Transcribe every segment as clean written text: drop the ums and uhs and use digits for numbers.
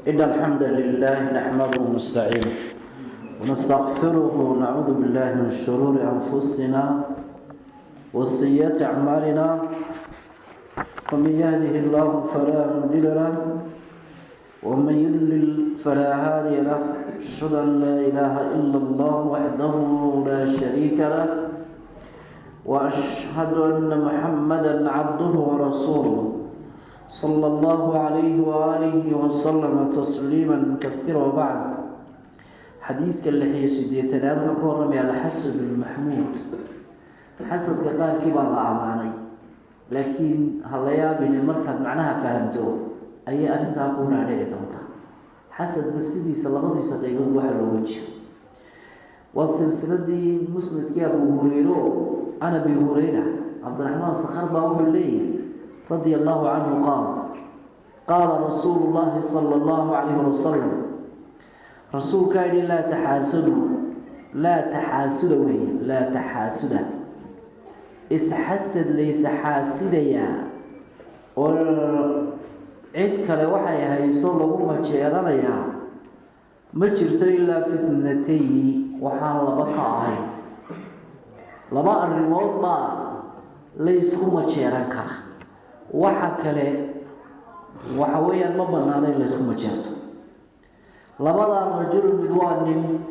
إن الحمد لله نحمده ونستعينه ونستغفره ونعوذ بالله من شرور أنفسنا وسيئات أعمالنا فمن يهده الله فلا مضل له ومن يضلل فلا هادي له أشهد أن لا إله إلا الله وحده لا شريك له وأشهد أن محمدا عبده ورسوله صلى الله عليه وآله وسلم تسليما كثيرا. وبعد حديث كاللحية سيديتنا نكرم على حسن المحمود حسن قال كبار أعماني لكن هلا يا بني المركز معناها فهمته أي أنت أقول عليه تمتع حسن مسيدي صلى الله عليه وسلم يقول واحد الوجه والسلسلة دي مسند كي أبو هريرة أنا أبي هريرة عبد الرحمن صخر باوح الليل رضي الله عنه قال رسول الله صلى الله عليه وسلم رسول كان لا تحاسدوا لا تحاسد اسحسد ليس حاسديا وعد كلا وحي هيسو لغو ما جيرانيا ما جرت إلا في اثنتين وحال بقى لما الرموت ما ليس ما جيران كره waxa kale waxa weeyaan ma banaanay la isku majeerto labada rajul mid waa nin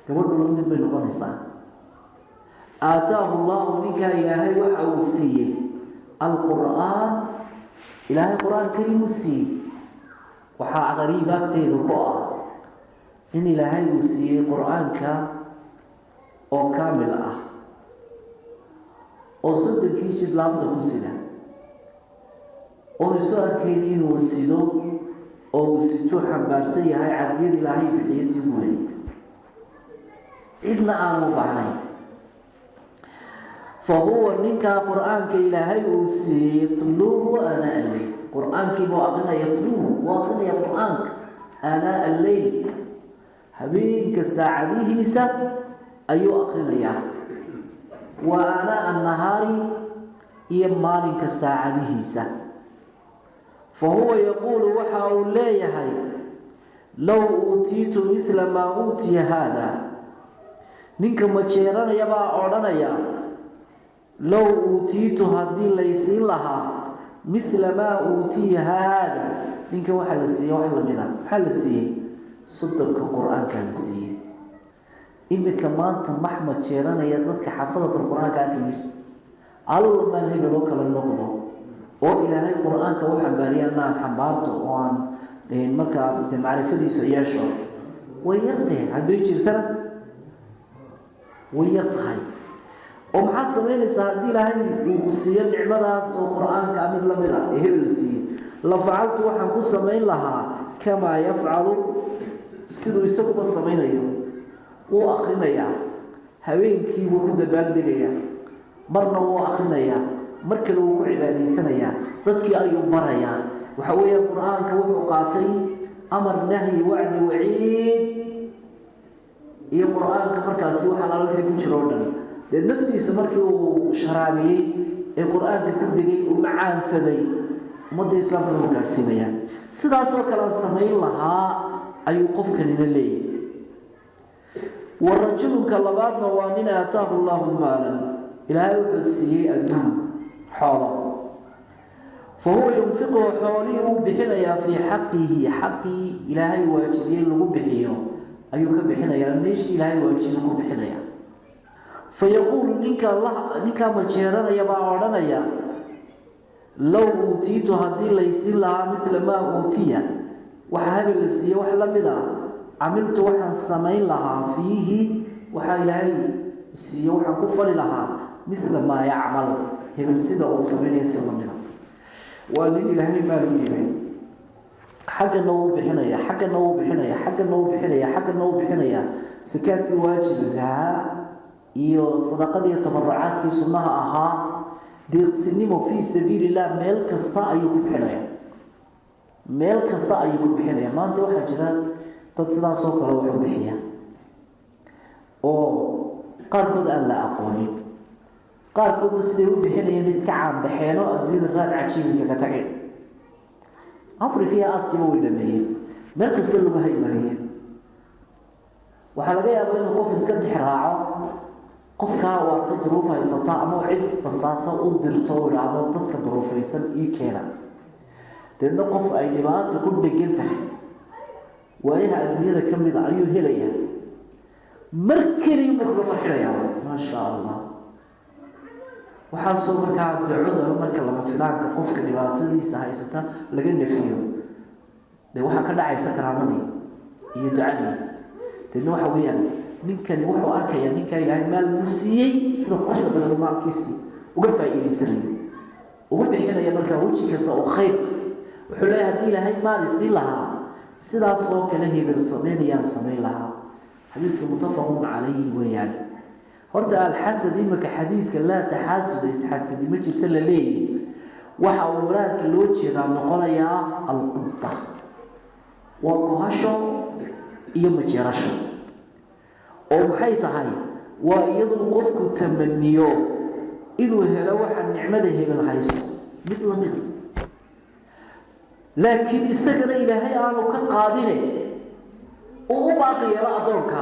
gabadhu mid bay noqonaysaa aataahu allah ninka ilaahay waxa uu siiyey alqur'aan ilaahay qur'aan kariim siiyey waxa qariib agteedu ku ah in ilaahay uu siiyey qur'aanka oo kaamil ah oo saddex laabta ku sida oo isoo arkeen inuu sido oo sito xambaarsan yahay cadiyad ilaahay bixiyay weyd idna aanu baahnay fahuwa ninka qur'aanka ilaahay uu siitluhu ana alay qur'aanki buu aqna yatluhu wa aqna qur'aanka ana alay habeenka saacadihiisa ayuu aqrinaya wa ana an-nahari iyo maalinka saacadihiisa فهو يقول وحاو ليهي لو أوتيت مثل ما أوتي هذا نينك ما تشيران يبا أورانيا لو أوتيت هذه ليسين لها مثل ما أوتي هذا نينك وحل السيه وحل منها حل السيه صدق القرآن كان السيه إما كمان محمد تشيران يددك حفظة القرآن كان كميس الله ما نهي بلوك للنقضة oo ilaahay quraanka waxa baariyana xambaarto oo aan marka macrifadiisa yeesho way yartay haday jirtana way yartay oo maxaad sameynaysaa hadii ilaahay uu siiyo nicmadaas oo quraanka mid la mid ah hebel siiyo la facaltu waxaan ku sameyn lahaa kama yafcalu sidoo isagu sameynayo oo aqrinaya habeenkii uu ku dabaaldegaya marna uu aqrinaya marka uu ku cibaadeysanaya dadkii ayuu baraya waxa weeye quraanka wuxuu qaatay amar nahyi wa'd wa'iid iyo quraanka markaasi waxa la wixii ku jiro dhan dad naftiisa markii uu sharaabiyay ee quraanka ku digay uu macaansaday umada islaamka uu gaarsiinaya sidaas oo kale sameyn lahaa ayuu qofkan leeyahay warajulka labaadna waa nin aataahu Allahu maalan ilaahay wuxuu siiyay adduun حاضر فهو ينفقه حواليه بحنايا في حقه حقي إلهي واجبين له بحيه أيوك بحنايا ليش إلهي واجبين له بحنايا فيقول لك الله لك مجيرنا يا بعضنا يا لو أوتيت هذه ليس لها مثل ما أوتي وحاب السيا وحلا بدا عملت وحن سمين لها فيه وحيلاي السيا وحن كفر لها مثل ما يعمل hebel sida uu sameeyay lamida waa nin ilaahay ma leeyahay xagga noo bixinaya sakaadkii waajibiga iyo sadaqadii tabarrucaadkii sunnaha ahaa deeqsinimo fi sabiilillah meel kasta ayuu ku bixinaya maanta waxa jira dad sidaas oo kale wax bixiya oo qaarkood aan la aqoonin qaarkood sidoo bixinayeen iska caan baxeeno adduunyada raad cajiibka ka tagay أفريقيا آسيا ويدمية مركز اللغة هي مرية وحلقة يا بين قف إسكت حراعة قف كاوار كظروفها يستطاع موعد بصاصة ودرتور على ضد كظروف يسمى إيكينا لأن قف أي نبات يكون بجنتح وإيها الدنيا كم من أيوه هليا مركري مكذف حريا ما شاء الله وحاسو مركا دعوده مركا لما فلانك قفك dhibaatadiisa haysata laga nafiyo de waxa ka dhacaysa karaamadii iyo ducadii dadna waxa weeyaan ninkan wuxuu arkaya ninka Ilaahay maal muusiyay sida qofka badan maalkiisa uga faa'iideysanay ugu bixinaya marka waji kasta oo khayr wuxuu leeyahay Ilaahay maal si laha sidaas oo kale hebel sameeyaan sameey laha حديث متفق عليه ويان هرت الحسد إمك حديث لا تحاسد يحسد ما جرت له ليه waxa uu muraadka loo jeedaa noqonayaa al-qubta waa kohasho iyo majeerasho oo maxay tahay waa iyadoo qofku tamaniyo inuu helo waxa nicmada hebel haysto mid la mid laakiin isagana ilaahay aanu ka qaadine oo baaqi la adoonka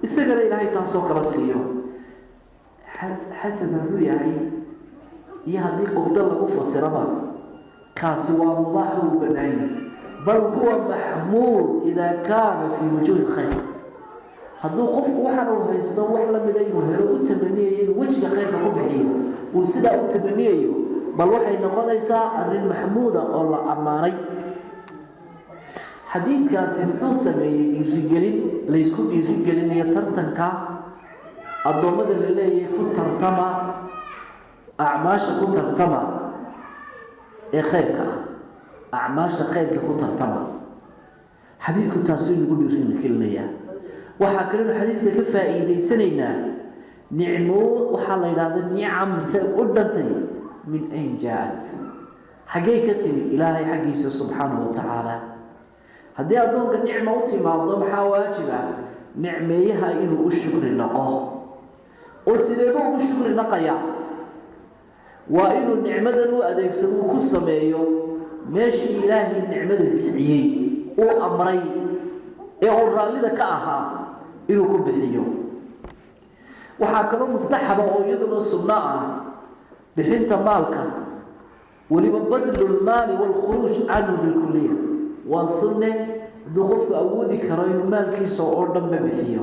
isagana ilaahay taasoo kala siiyo xasad uu yahay يهدي قبضة له فسربا كاسوا مباح وبنائي بل هو محمود إذا كان في وجوه الخير هذو قف واحد وهيستو وحلا مدين وهلو التمنية وجه خير كبحيه وسدا التمنية بل وحي نقول ليس الرين محمودة الله أماني حديث كان سمحون سمي الرجالين ليسكون الرجالين يترتنكا الضمد اللي يكون ترتمى أعماش كنت ترتمى إيه خيرك أعماش خيرك كنت ترتمى حديث كنت تاسين يقول يرين كلية وحاكرين حديث كيف فائدة سنينا نعمو وحالي هذا النعم سأقدتي من أين جاءت حقيقة إلهي حقيقة سبحانه وتعالى هذه أدونك النعمة وتما وضمحها واجبة نعميها إنه الشكر نقاه وسيديبه الشكر نقيا وإنه النعمة لو أديكسبه كسمايو ماشي إلهي النعمة بحيي أو أمري أو الرالدة كأها إنه كبحيو وحاكما مستحبة أو يدن الصناعة بحنت مالك ولمن بدل المال والخروج عنه بالكلية والصنة دخفك أودي كراين مالك يسوء أردن بحيو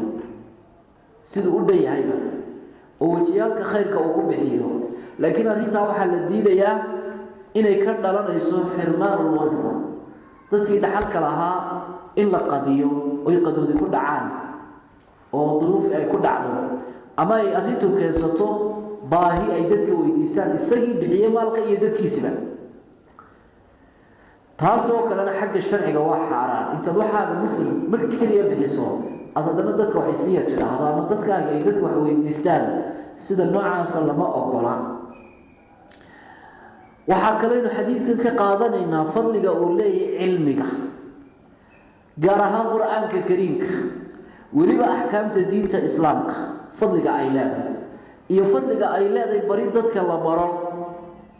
سيدو أردن يهيبا ووجيالك خيرك أو كبحيو لكن أريدها waxaa la diidayaa inay ka dhalanayso xirmaan warfa dadkii dhaxalka lahaa in la qadiyo oo qadoodi ku dhacaan oo duruuf ay ku dhacdo ama ay arintu keensato baahi ay dadka weydiisaan isagii bixiye maalka iyo dadkiisaba taasoo kalena xagga sharciga waa xaraan inta waxaa muslim markii ay bixiso adadana dadka waxay sii yiraahdo ama dadka ay dadku wax weydiistaan sida noocaas lama ogola waxaa kale inuu xadiidkan ka qaadanaynaa fadliga uu leeyahay cilmiga gaar ahaan qur-aanka kariimka weliba axkaamta diinta islaamka fadliga ay leedahay iyo fadliga ay leedahay bari dadka la baro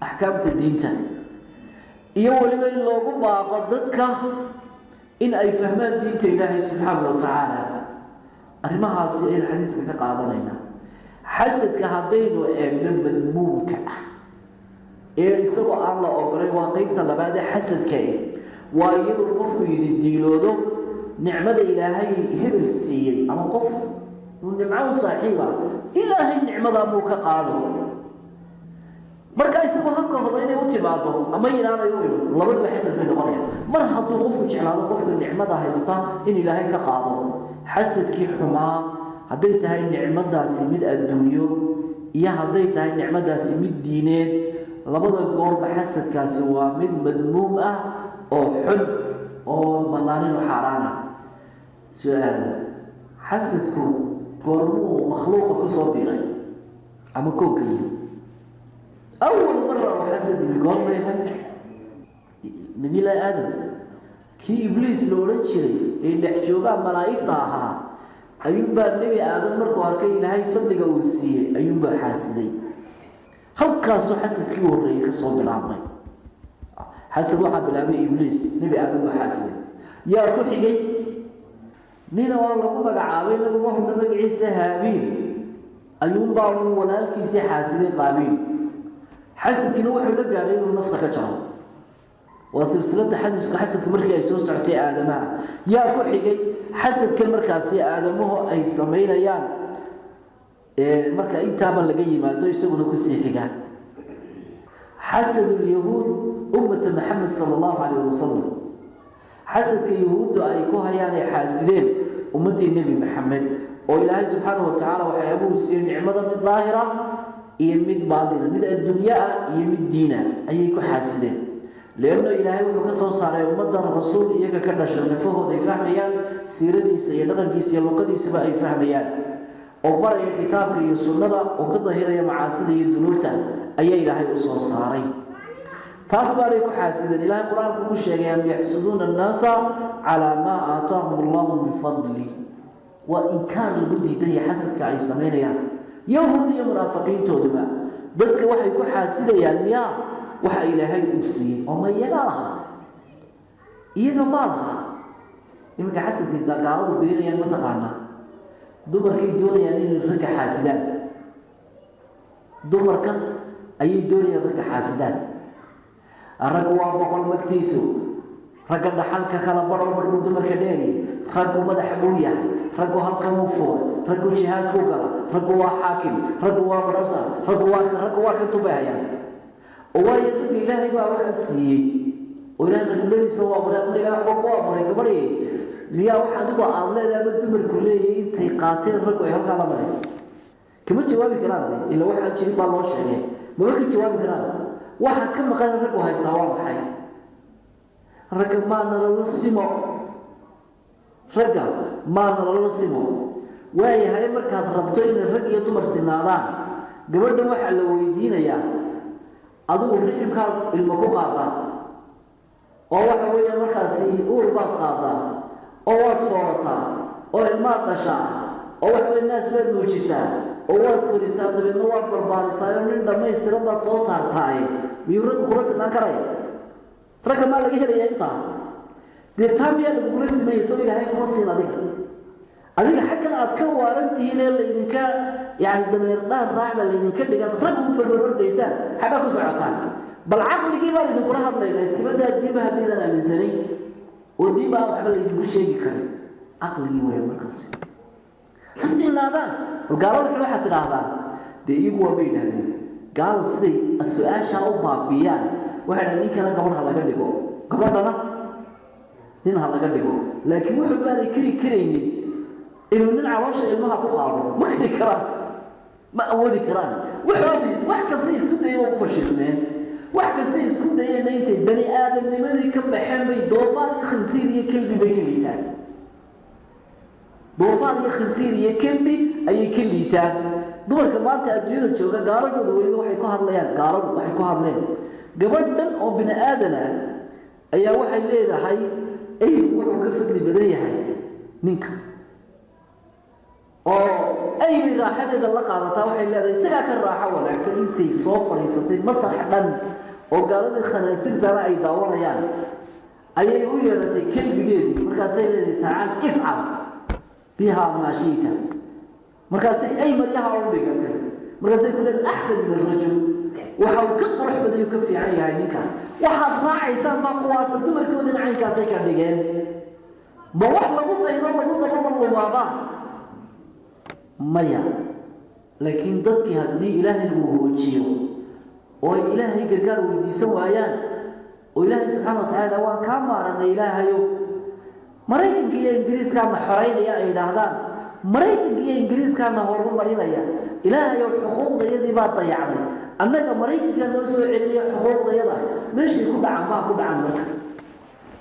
axkaamta diinta iyo weliba in loogu baaqo dadka in ay fahmaan diinta ilaahay subxaanahu wa tacaala arrimahaasi aynu xadiiska ka qaadanaynaa xasadka haddaynu eegno madmuumka ah ee isagoo aan la ogolay waa qaybta labaad ee xasadka waa iyadoo qofku yidhi diiloodo nicmada ilaahay hebel siiyey ama qof nimco saaxiiba ilaahay nicmada muu ka qaado marka isagoo halka hore inay u timaado ama inaanay u iman labadaba xasad bay noqonayaan mar hadduu qofku jeclaado qofka nicmada haysta in ilaahay ka qaado xasadkii xumaa hadday tahay nicmadaasi mid adduunyo iyo hadday tahay nicmadaasi mid diineed labada goorba xasadkaasi waa mid madmuum ah oo xun oo banaanin xaraana su'aal xasadku goormuu makhluuqa ku soo biiray ama kookay أول مرة حسد بقول لها نبي الله آدم كي إبليس لو رجري إن حجوجا ملاك طاها أيوب النبي آدم مركو هركي لهاي فضل جوسية أيوب حاسدي هل كاسو حسد كي وريه كصوب العمري حسد واحد بالأبي إبليس نبي آدم وحاسد يا كحجي نينا والله ما عاوين لكم ما هم نبي عيسى هابيل أيوم بعضهم ولا كيسي حاسدين قابيل حسد كنوع لك عليه النفط كشر وسلسلة حسد كمركز يسوس عتي آدمها يا كحجي حسد كمركز آدمه أي سمين أيام marka intaaba laga yimaado isaguna ku sii xiga حسد اليهود أمة محمد صلى الله عليه وسلم حسد اليهود أي كهيان حاسدين أمة النبي محمد وإلهي سبحانه وتعالى وحيابه سير نعمة من ظاهرة يمد باطنة من الدنيا يمد دينا أي كحاسدين لأنه إلهي وكسر صار أمة الرسول إياك كنا شرفه ذي فهميان سيردي سيدنا جيس يلقدي سبا أي فهميان وبرأي كتابك يسنده وكظهر يا معاصي الدنوته أي إلهي أصول صاري تصبر لك حاسدا إلهي القرآن كل شيء يحسدون الناس على ما آتاهم الله من فضله وإنكار الجد هدي حسد كأي سمين يعني يهودي منافقين تودما ضدك وحي يكون حاسدا يعني يا وحي إلهي أبسي وما ينالها ينمالها يمكن حسد كذا قالوا بينا يعني متقانا dumarkay doonayaan inay ragga xaasidaan dumarka ayay doonayaan ragga xaasidaan ragga waa boqol magtiisu ragga dhaxalka kala baro markuu dumarka dheeri raggu madaxa buu yahay raggu halkan uu furay raggu jihaadku gala raggu waa xaakim raggu waa barasa raggu waa ka tubayaan oo way ragga ilaahay baa waxa siiyay oo ilaahay nabadiisa waa baray ilaahay waa ku amray gabadhii miyaa waxa adigu aad leedahay dumarku leeyahay intay qaateen rag ay halka la maray kama jawaabi karaan ila waxa jirin baa loo sheegay ma ka jawaabi karaan waxa ka maqan rag oo haysta waa maxay rag ma nala simo ragga ma nala simo waayahay markaad rabto in rag iyo dumar sinaadaan gabadha waxa la weydiinayaa adigu rixibka ilmo ku qaada oo waxa weeye markaasi uur baad qaadaa oo waad foorataa oo ilmaad dhashaa oo wax weyn naas baad muujisaa oo waad korisaa dabeedna waad barbaarisaa oo nin dhammaystiran baad soo saartaaye miyuu raggu kula sinaan karaya ragga maa laga helayaa intaa dee taa miyaa lagugula simeeyey soo ilaahay kuma siin adiga xaggan aad ka waaran tihiin ee laydinka yani dameer dhaan raacda laydinka dhigan rag u barbaroordaysaan xagga ku socotaan bal caqligii baan idinkula hadlaynaa iskibadaa diiba haddiidan aaminsanay ودي بقى وحبل يجيبوا شيء كان عقلي ويا مركز حسين هذا وقالوا لك واحد هذا دي يبغوا بين هذه قالوا سيدي السؤال شاو بابيان واحد مني كان قبل هذا قبله قبل هذا هنا هذا قبله لكن واحد بالي كريني إنه من عواش إنه هقول ما كري كرام ما أودي كرام واحد كسيس كده يوقف شيئين واحد كسيس كده ينتهي بني آدم لماذا كم بحمي ضوفان خنزير كلب بكليتان ضوفان خنزير كلب أي كليتان دول كمان تأديون الجوجا قارض دول وحي كهر لين قارض وحي كهر لين قبضن أو بني آدم أي واحد ليه ده حي أي واحد كفر لي بداية حي منك أو أي من راحة هذا اللي قارضها واحد ليه ده يسقى الراحة ولا أحسن أنت صوفر يستطيع مسرح دم وقالوا الخنازير ترى أي دورة يعني أي ويرتي كلب جدي مركزي تعال افعل بها ما شئت مركزي أي مريها عندك مركزي يقول لك أحسن من الرجل وحاول كقرح بدأ يكفي عينك وحاول راعي سام قواس الدمر كودن عينك سيك عندك ما واحد لقطة يضرب لقطة من الله مايا لكن ضدك هدي إلهي الوجيه وإلهي قرقار ويديسوا آيان وإلهي سبحانه وتعالى وكما أن إلهي مريكن كي إنجليز كان حرين يا إلهدان مريكن كي إنجليز كان هرب مرين يا إلهي حقوق يدي باطا يعني أنك مريكن كان نسوي علمي حقوق يدا ماشي كل عام با كل عام لك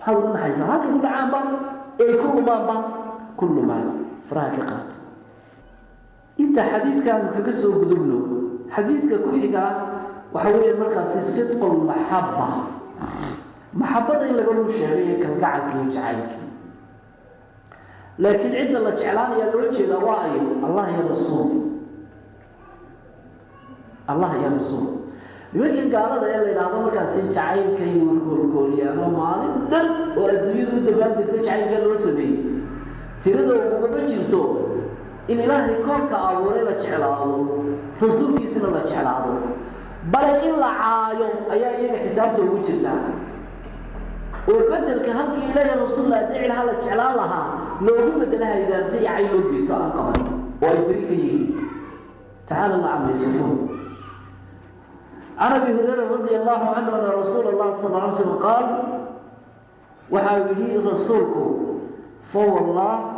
هذا من حيث هذا كل عام با إيه كل ما با كل ما فراكقات أنت حديث كان كقصه بدبنه حديثك كحيقة وحوي المركز صدق المحبة محبة إلا قالوا الشهرية كالقعد كيجعلك لكن عند الله جعلان يلوجه لوائي الله يا رسول الله يا رسول يمكن قال هذا اللي نعطاه مركز جعيل كي والكوريا أنا مالي دل والدنيا دبان تجعيل قالوا سبي تريده ومبجرته إن الله يكون كأول لا تعلاه رسول كيسنا لا تعلاه بل إلا عايو أي حساب توجهنا وبدل كهمك إلى رسول الله تعالى هلا تعلاه لها لو بدلها إذا تيعي له بيسا قبل ويبريكه تعالى الله عما يصفون. عن أبي هريرة رضي الله عنه أن رسول الله صلى الله عليه وسلم قال وحاولي رسولكم فوالله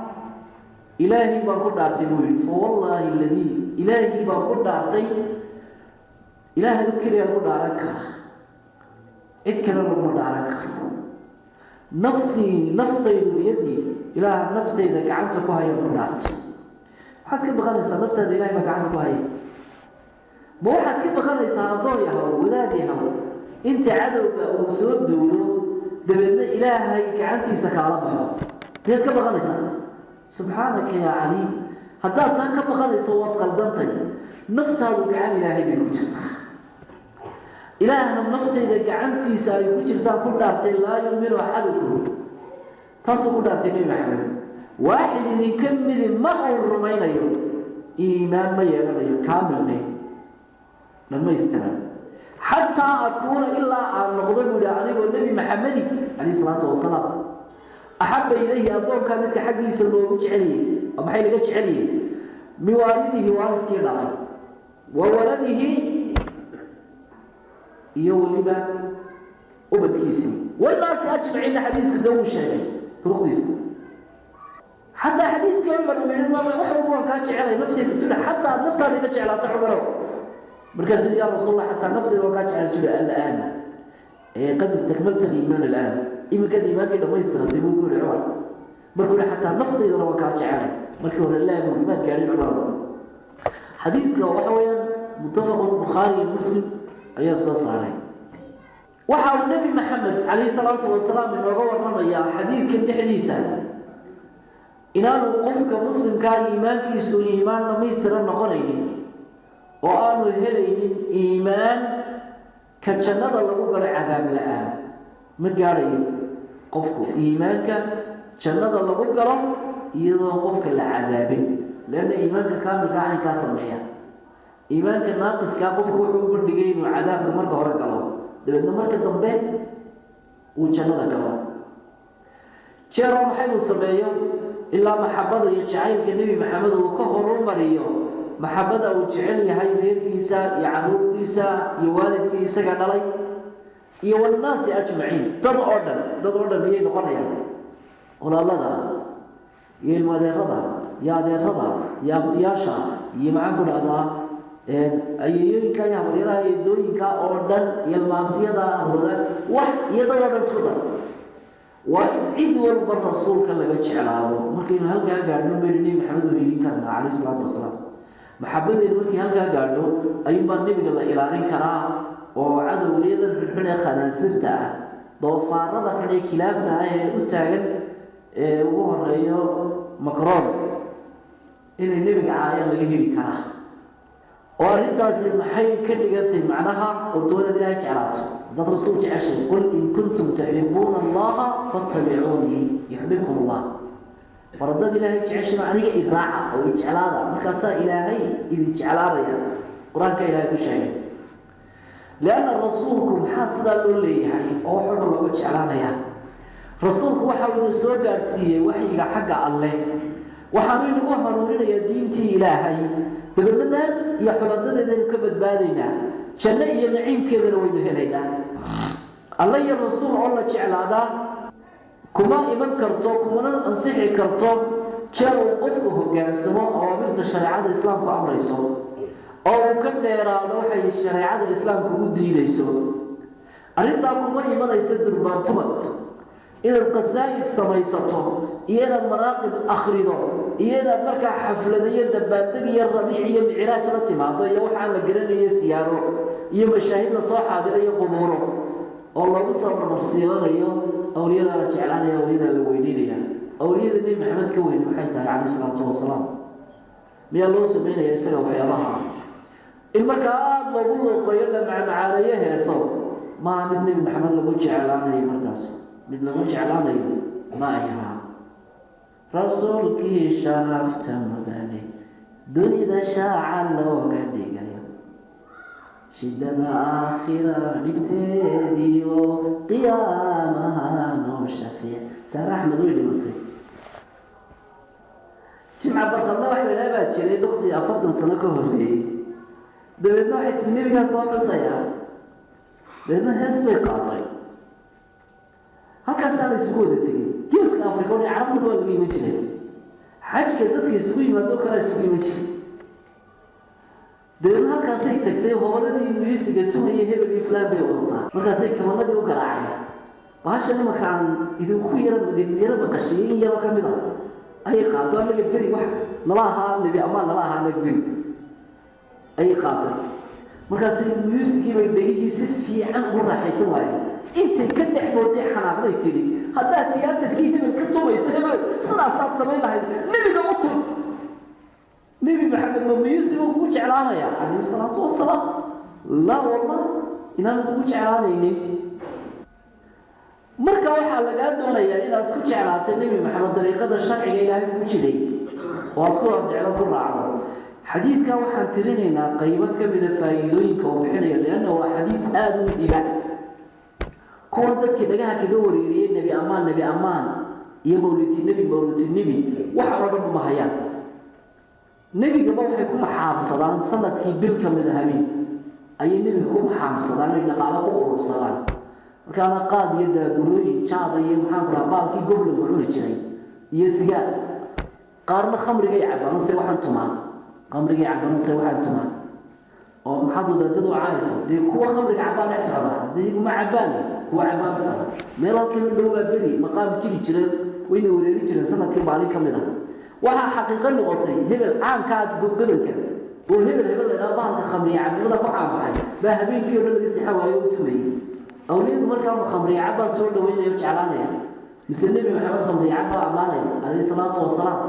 إلهي ما كنت أعتبره فوالله الذي إلهي ما كنت أعتبره إلهي ذكري المدارك اتكلم المدارك نفسي نفطي بيدي إله نفطي إذا كعنتك وهي المدارك واحد كيف بغاليسا نفطي إذا إلهي ما كعنتك وهي ما واحد كيف بغاليسا أضويها وولادها انت عدوك وسود دوله دبنا إلهي كعنتي سكالبها هي كيف بغاليسا سبحانك يا عليم هذا كان كيف بغاليسا وقت قلدنتي نفطها وكعن إلهي بيكوجرت إلهنا النفط إذا كعنتي سيكوجرتا كل دارتي لا يؤمن أحدكم تصل كل دارتي محمد واحد يكمل معه الرمين يوم إيمان ما يغنى كامل لما يستلم حتى أكون إلا أن نقضي عليه والنبي محمد عليه الصلاة والسلام أحب إليه أدور كانت حقي سلوه عليه أم حيل قتش عليه من والده والد كيرا وولده يولبا وبدكيسي والناس أجمعين حديث كدوم الشيء ترقديس حتى حديث كعمر من ما وحبه كاتش عليه نفتي بسنة حتى نفتي كاتش على تعمره مركز يا رسول الله حتى نفتي كاتش على سنة الآن قد استكملت الإيمان الآن إما كان إيمان كده ما يصير تقول عمر مركز حتى نفتي إذا كاتش عليه مركز الله ما قال عمر حديث كوحويا متفق البخاري ومسلم أي صوص عليه وحاول النبي محمد عليه الصلاة والسلام من وقوة رمية حديث كم حديثا إن الوقوف كمسلم كان إيمان كيسو إيمان لما يسترى نقرين وقالوا هلين إيمان كتشنط الله قال عذاب الآن مقاري قفكو إيمان كتشنط الله قال يضا قفك العذاب لأن إيمانك كامل كاعي كاسمية إيمانك ناقص كابوك وحبون دقين وعذابك مركة ورق الله دبنا مركة ضبين وجنة الله شيرا محيب السبايا إلا محبة يجعل كنبي محمد وكهر مريو محبة وجعل هاي غير كيسا يعروب كيسا يوالد كيسا قال لي والناس أجمعين ضد أردن هي نقرها يعني ولا الله ده يا المدير رضا يا دير رضا يا بطياشا يمعكم هذا أيوة كايا مريرا يدوي كا أردن يلمامتيا دا هذا واحد يدور الفضل وعيد والرسول كان لقى شعلاده ممكن هالكا قالوا بيني محمد بن كان عليه الصلاة والسلام محبة الملك هالكا قالوا أيوة النبي قال إلى أن كرا وعدو غيدا في الحنة خنازيرته ضفار هذا حنة كلاب ده وتاجن وهو الرئيو مكرون إن النبي عايا لقيه كرا وأريداس محي كنيجتي معناها ودون ذي جعلاته ذات رسول جعشي قل إن كنتم تحبون الله فاتبعوني يحببكم الله فردد إلهي جعشي معنى إذاعة أو إجعلاده مكاسا إلهي إذا جعلاده قرآن كإلهي كل شيء لأن رسولكم حاسد اللي هاي أو حب الله وجعلاده رسولكم وحاول نسوى قارسية وحي حق الله وحاولين وحنورين يا دينتي إلهي دبنا يا حلادنا إذا كبد بادينا جنة يا نعيم كذا وين هلينا الله يا الرسول الله جعل هذا كما إيمان كرتو كما أنصحي كرتو جاء وقفه جالسوا أوامر الشريعة الإسلام كأمر يسوع أو كان يراد وحي الشريعة الإسلام كودي ليسوا أريد أقول إيمان يصدر بانتمت إلى القصائد سميسته إلى المراقب أخرده إلى مركع حفلة دبادق الربيعية بعراج الاتماض يوحى لقرن سياره يمشاهد لصاحة هذه قبوره والله بصر مرسيان اليوم أولياء الله جعلان يا أولياء الوينين أولياء النبي محمد كوين وحيته عليه الصلاة والسلام من الله سبحانه يسأل وحيالها المركات لو قلوا قيل مع معانيه يسو ما من النبي محمد لو جعلانه مركز من لو جعلانه ما يها رسولك شرفت مداني دنيا شاع لو قديقا شدنا آخرة نبتدي قيامها نوشفيع سارح مدوي لمطي جمع برق الله وحي لنابات شري دختي أفضل سنة كهري دبنا وحي تبني بها صواب عصيا دبنا هسوي قاطعي هكا سالي سكودة تجي كيسك أفريقوني عرض الوالد بي مجري حاج كدتك يسوي ما دوكا يسوي مجري دبنا هكا سيك تكتي هولدي ميوسيقى توني هبل إفلام بي وضطا مركا سيك كمالدي وقرعي وهاشا لما كان إذا خويرا مدين يرى بقشيين يرى كاملا أي قاطع لك الدري واحد نلاها نبي أمان نلاها نقبل أي قاطع مركا سيك ميوسيقى بيبقى سفي عن قرى حيسن واي انت كل حبوتي حناقضي تيلي هذا تياتر كي هبل كتوما يسهبل صلاة سمين لها نبي قوتل نبي محمد ما يوسف وجه علانه يا عليه الصلاة والسلام لا والله إنه وجه علانه مركا waxaa laga doonayaa inaad ku jeclaato nabi maxamed dariiqada sharciga ilaahay ku jiray oo ku jecel ku raacdo xadiiska waxaan tirinaynaa qaybo kamid ah faa'iidooyinka uu bixinayo leena waa xadiis aad u dhiba kuwa dadka dhagaha kaga wareeriyay nabi amaan iyo mawlid nabi waxa oo dhan ma hayaan nabiga waxay ku maxaabsadaan sanadkii bil kamid ah habeen ayay nabiga ku maxaabsadaan in dhaqaale ku urursadaan markaana qaadiyo daaburooyin jaada iyo maxaan ku baalkii gobolka cuni jiray iyo sigaar qaarna khamriga ay cabaan say waxaan tumaan oo maxaad wadadadu caaysa dee kuwa khamriga cabaan ay socdaan dee ma cabaan kuwa cabaan socdaan meelaha kale dhowaa beri maqaam jiri jiray wayna wareeri jireen sanadkii maalin kamid ah waxa xaqiiqo noqotay hebel caankaad gobolka oo hebel la baalka khamriga cabada ku caanbaxay ba habeenkii oo laga saxawaayo u tumay awliid markaa khamriga cabaa soo dhaweynaya jeclaanaya mise nabi maxamed khamriga cabaa amaanaya alayhi salaatu wasalaam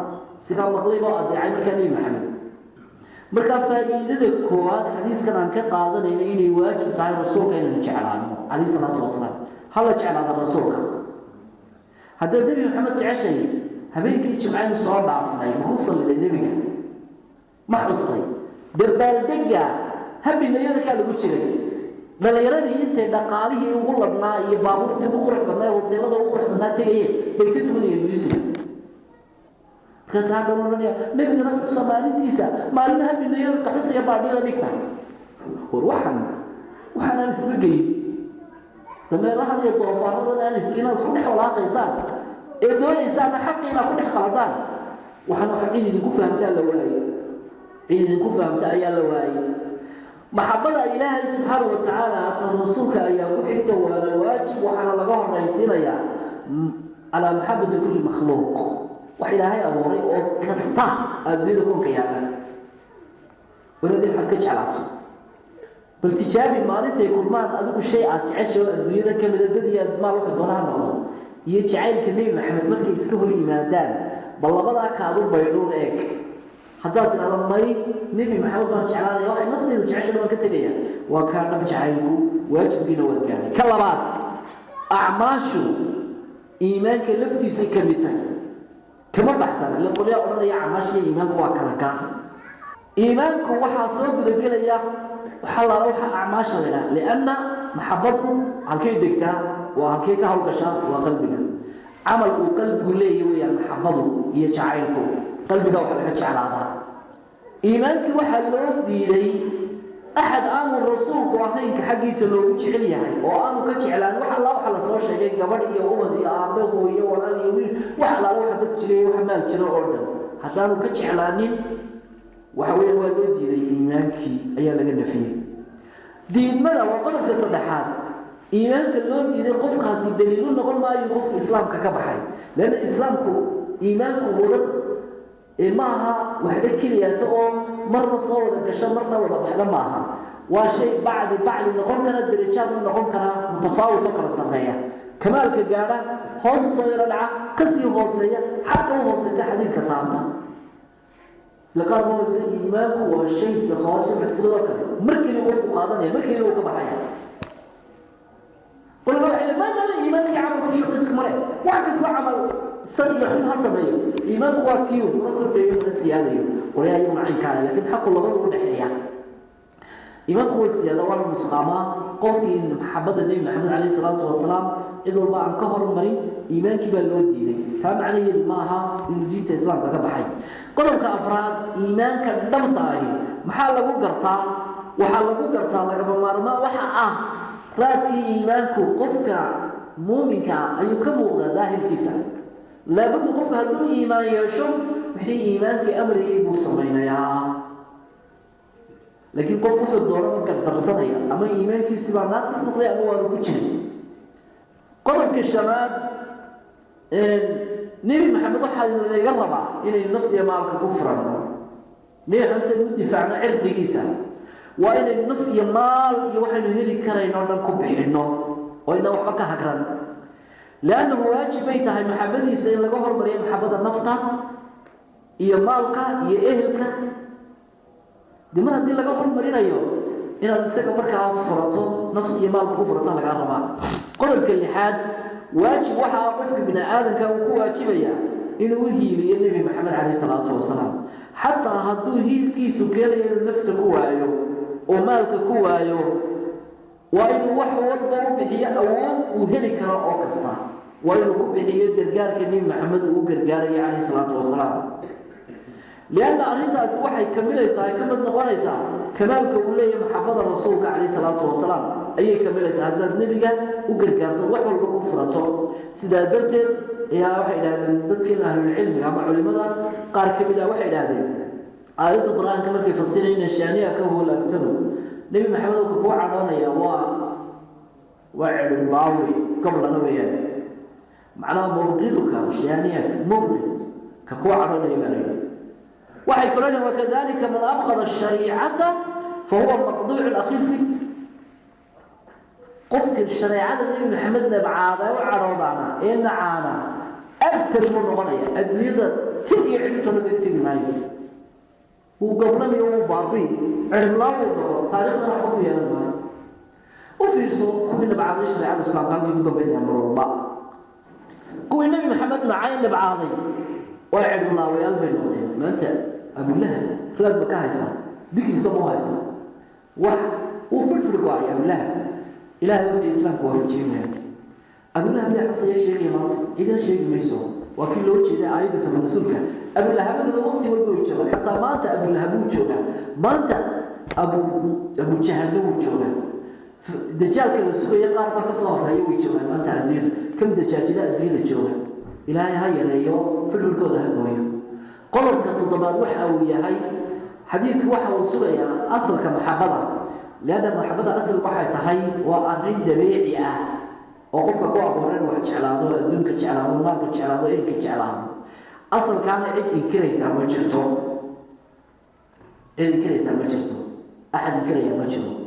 sida maqlayba adeecay markaa nabi maxamed markaa faa'iidada koowaad xadiiskan aan ka qaadanayna inay waajib tahay rasuulka inaan jeclaano alayhi salaatu wasalaam hala jeclaada rasuulka hadda nabi maxamed jeceshay habeenkii jimcayn soo dhaafnay ku saliday nabiga ma xusay dabaaldega habeenayada lagu jiray dhalinyaradii intay dhaqaalihii ugu labnaa iyo baabuurtii ugu qurux badnaa hoteelada ugu qurux badnaa tagayeen bay ka duwanayeen music kasaa dhalinaya nabiga wuxuu Soomaalidiisa maalin habeenayada ka xusaya baadhida dhigta waxaan isbagay dameeraha iyo doofaarada aan iskiinaas ku dhex walaaqaysaan ee doonaysan xaqina ku dhex qaadaan waxaan xaqii ku fahamtaa la waayay ku fahamtaa ayaa la waayay maxabada ilaahay subhanahu wa ta'ala rasuulka ayaa ku xigta wala waajib waxana laga horeysiinaya ala mahabbatu kulli makhluuq wax ilaahay abuuray oo kasta adduunka ku qiyaamay waladii xaq ka jeclaato bal tijaabi maalintii kulmaan adigu shay aad jecesho adduunyada kamid ah dadiyad ma wax doonaa noqdo iyo jacaylka nabi maxamed markay iska hor yimaadaan bal labada kaadu baydhoon eeg haddaad tiraahdo may nabi maxamed baan jeclaanaya waxay nafteedu jeceshahay waan ka tegaya waa kaa dhab jacaylku waajibkiina waad gaadhay ka labaad acmaashu iimaanka laftiisay ka mid tahay kama baxsan la qoliya odhanaya acmaashiya iimaanku waa kala gaar iimaanku waxaa soo gudagelaya waxa acmaasha la yidhaha lianna maxabadu halkay degtaa waa halkay ka hawlgashaa waa qalbiga camal uu qalbigu leeyahay weeyaan maxabadu iyo jacaylku qalbiga waxa laga jeclaadaa iimaankii waxaa loo diiday axad aanu rasuulku ahaynka xaggiisa loogu jecel yahay oo aanu ka jeclaan waxa la soo sheegay gabadh iyo ubad iyo aabe hooyo walaal iyo wiil waxa dad jiray waxa maal jiro oo dhan haddaanu ka jeclaanin waxa weeye waa loo diiday iimaankii ayaa laga nafiyay diidmada waa qodobka saddexaad iimaanka loo diiday qofkaasi daliil u noqon maayo qofka islaamka ka baxay leena islaamku iimaanku wada maaha waxda keliyaata oo marna soo wada gasho marna wada baxda maaha waa shay bacdi noqon kara darajaad noqon kara mutafaawito kala sareeya kamaalka gaadha hoos soo yara dhaca kasii hooseeya xagga u hooseysa xadiidka taabta لقال ما هو الإيمان هو الشيء سخواش بحسبه مركي اللي وقفه قادني مركي اللي وقفه حياة قل له ما الإيمان يعمل كل شيء اسمه مرة واحد يصنع عمل سريع حلها سبعية إيمان هو كيو نقول بيوم السيادة ولا يوم عين كان لكن حق الله بدو نحيا إيمان هو السيادة ولا المسقامة قفتي إن محبة النبي محمد عليه الصلاة والسلام إذا الله عن كهر مريم إيمان كبر لو دينه فهم عليه الماها إن جيت إسلام كبحي قدم كأفراد إيمان كدمتاه محل لو قرطا وحال لو قرطا لقب مرما وحا رادكي إيمانكو قفك مؤمنك أي كم وغدا ظاهر كيسا لابد قفك هدو إيمان يشم وحي إيمانك أمره بصمين يا لكن قفك الدورة مكان درسانيا أما إيمانك سبع ناقص نقضي أموال كتشن قدم كالشمال نبي محمد وحال يقرب إلى النفط يمالك كفرا ليه حنسل ندفعنا عرض كيسا وإن النفط يمال يوحي نهلي كرين ونن كبحينه وإنه وحبك هكرا لأنه واجب بيتها محمد يسأل لقوه المريم محمد النفط يمالك يأهلك دي مرة دي لقوه المريم أيوه إن السيكا مركا فرطه نفط يمالك كفرطه لقى الربا قدر كاللحاد واجب وحا قفك بنا آدم كان واجبيا إنه هيلي النبي محمد عليه الصلاة والسلام حتى هدو هيل كيسو كيلي النفط كوايو ومالك كوايو وإنه وحو والبو بحياء أول وهلي كرا أوكستا وإنه كبحياء قرقار كنين محمد وقرقاري عليه الصلاة والسلام لأن أرنت أسوحي كمل إساء كمل نغوان إساء كمالك أولي محمد رسولك عليه الصلاة والسلام أي كمل إساء هذا النبي وقرقارته وحو البو فرطه سيدا درتين يا وحي لهذا تذكر أهل العلم أما علماء قال كمل وحي لهذا آيات القرآن كما يفسرين الشانية كهو الأبتنو نبي محمد كفو عدانا يا وعد الله قبل نبيا معناه مبغضك الشانية مبغض كفو عدانا يا وحي كلنا وكذلك من أبغض الشريعة فهو المقضوع الأخير فيه قفك الشريعة النبي محمد نبعاده وعرضانا إن عانا أبتر من غنية الدنيا تبقي عدته لذي تبقي معي وقبلنا يوم بابي علم الله وضعه تاريخنا نحكم يا الماء وفي رسول كوين بعض الشريعة الإسلام قال يقول بين أمر الله كوين النبي محمد معين بعضي وعلم الله ويقلب الوضع ما أنت أقول لها خلال بكاهيسا ذكر يسموها هيسا وفي الفرقاء أقول لها إلهي وفي الإسلام كوافي جيمها أقول لها بلي حصي الشيء يماطي إذا شيء ميسو وكل لو جيدا آيات سبب رسولك أبو لهب هذا وقت والبو جوغا حتى ما أنت أبو لهب جوغا ما أنت أبو جهل جوغا دجال كان السوق يقار ما كسر رأيه جوغا ما أنت أدير كم دجاج لا أدير جوغا إلهي هاي ليو في الركوع هذا هو قلت تضبط وحوية هاي حديث وحى والسوق يا أصل كمحبة لأن محبة أصل وحى تهاي وأرين دبيعي وقفك قوة بورين واحد جعلاده الدنك جعلاده مالك جعلاده إيك جعلاده أصل كان عيد إنكريسا ما جرته عيد إنكريسا ما جرته أحد إنكريسا ما جرته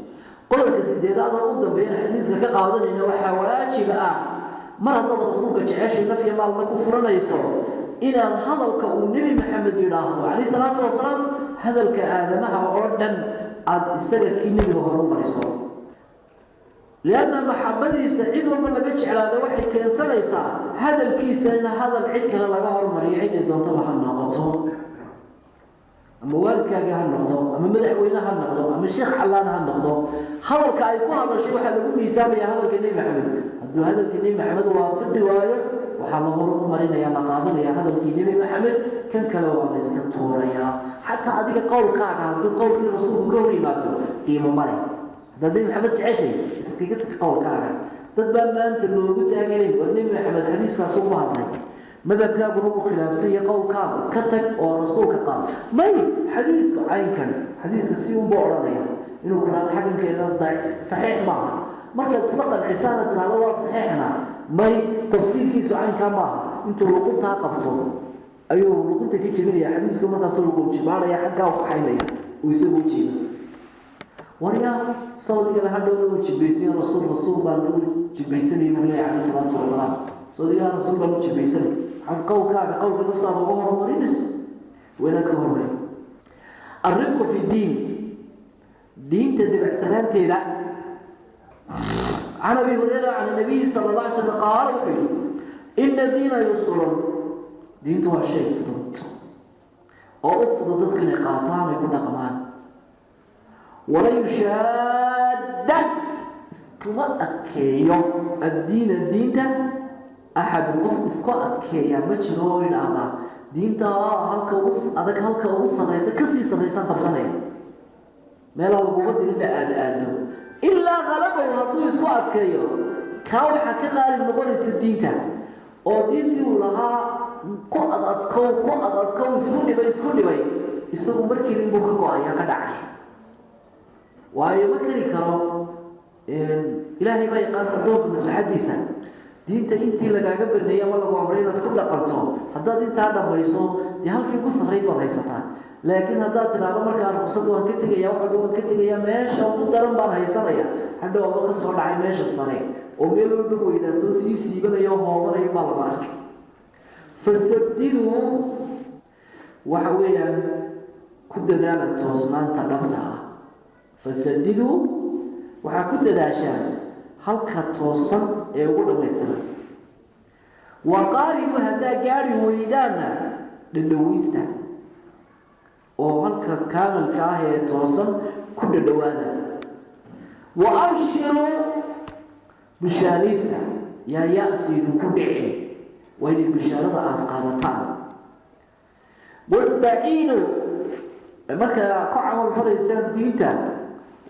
قلت كسيدي هذا قدام بين حديثك كقاضي إنه واجب مرة تضر رسولك جعاش النفي مال كفرنا يسوع إلى هذا النبي محمد يلاحظه عليه الصلاة والسلام هذا الكآدمها وعدا السنة كي النبي هو مريصه لأن محمد سعيد ومن لقيتش على هذا وحي كان سنيسا هذا الكيس لأن هذا العيد كان لقاه المريء عيد دون طبعا نقطه أما والد كاجي هالنقطه أما مدح وينها هالنقطه أما الشيخ علانا هالنقطه هذا الكايكو هذا الشيء واحد يقول يسامي هذا الكنيم محمد هذا الكنيم محمد وفي الرواية وحمله مرينا يا لقاضي يا هذا الكنيم محمد كان كلام نسكتورا يا حتى هذيك قول كاجا قول الرسول قولي ما تقول قيمة مريء دادين محمد عشي اسكيت قول كاغا دad baa maanta loogu taageeray nabi maxamed xadiiska soo hadlay madhabkaagu uu khilaafsan yahay qowlkaaga ka tag oo rasuulka qaad may xadiiska aynkan xadiiska si uu booranaya inuu quraan xaqiiqeeda saxiix ma aha marka sabaqan cisaana tirada waa saxiixna may tafsiirkiisu aynka ma aha intuu luqunta qabto ayuu luqunta ka jibinaya xadiiska markaas uu ku jibaanaya xagga uu xaynaya uu isagu jiibo وريا صوتي كذا هدول وجبيسين رسول بان جبيسني من عليه الصلاة والسلام صوتي يا رسول بان جبيسني عن قول كذا قول كذا نفترض وهو مرينس وين أتكلم الرفق في الدين دين تدبع سنانتي لا. عن أبي هريرة عن النبي صلى الله عليه وسلم قال إن الدين يسر دين هو شيء فضلت أو أفضل ضدك نقاطان يكون قمان ولا يشاد كما أكيو الدين أحد القف إسقاط كيا مجنون هذا دين تا هالك هذاك هالك صنعيس كسي صنعيسان خمسة ما لا لقوة دين أدو إلا غلبه هذو إسقاط كيا كاو حقيقة النقول الدين تا أو دين تقولها كو أدكو يسكون لي يسوق مركين بوكا قايا كداعي وهي مكري كرام إلهي ما يقال قدوك مثل حديثا دينتا انتي لغاقا برنيا ولا وامرين كل قلتهم هذا دينتا هذا ميسو دي هالكي قصة غريبة هيسطان لكن هذا تنالا مركا رقصة وان كتغيا وحدو كتغيا ماشا ومدرم بان هيسانيا حدو الله كسور دعي ماشا الصنعي وميلو بقو إذا توسي سيبا يو هوما يبال مارك فسددوا وحويا كد دانا توصنان تنبتها فسددوا وحكد داشان halka toosan ee ugu dhameystiran waqaaribu hada gaari weydaana dhadhawista oo halka kaamalka ah ee toosan ku dhadhawaada wa abshiru bisharista ya yaasidu ku dhicin way bisharada aad qaadataan wastaciinu marka ku camal fadhiisaan diinta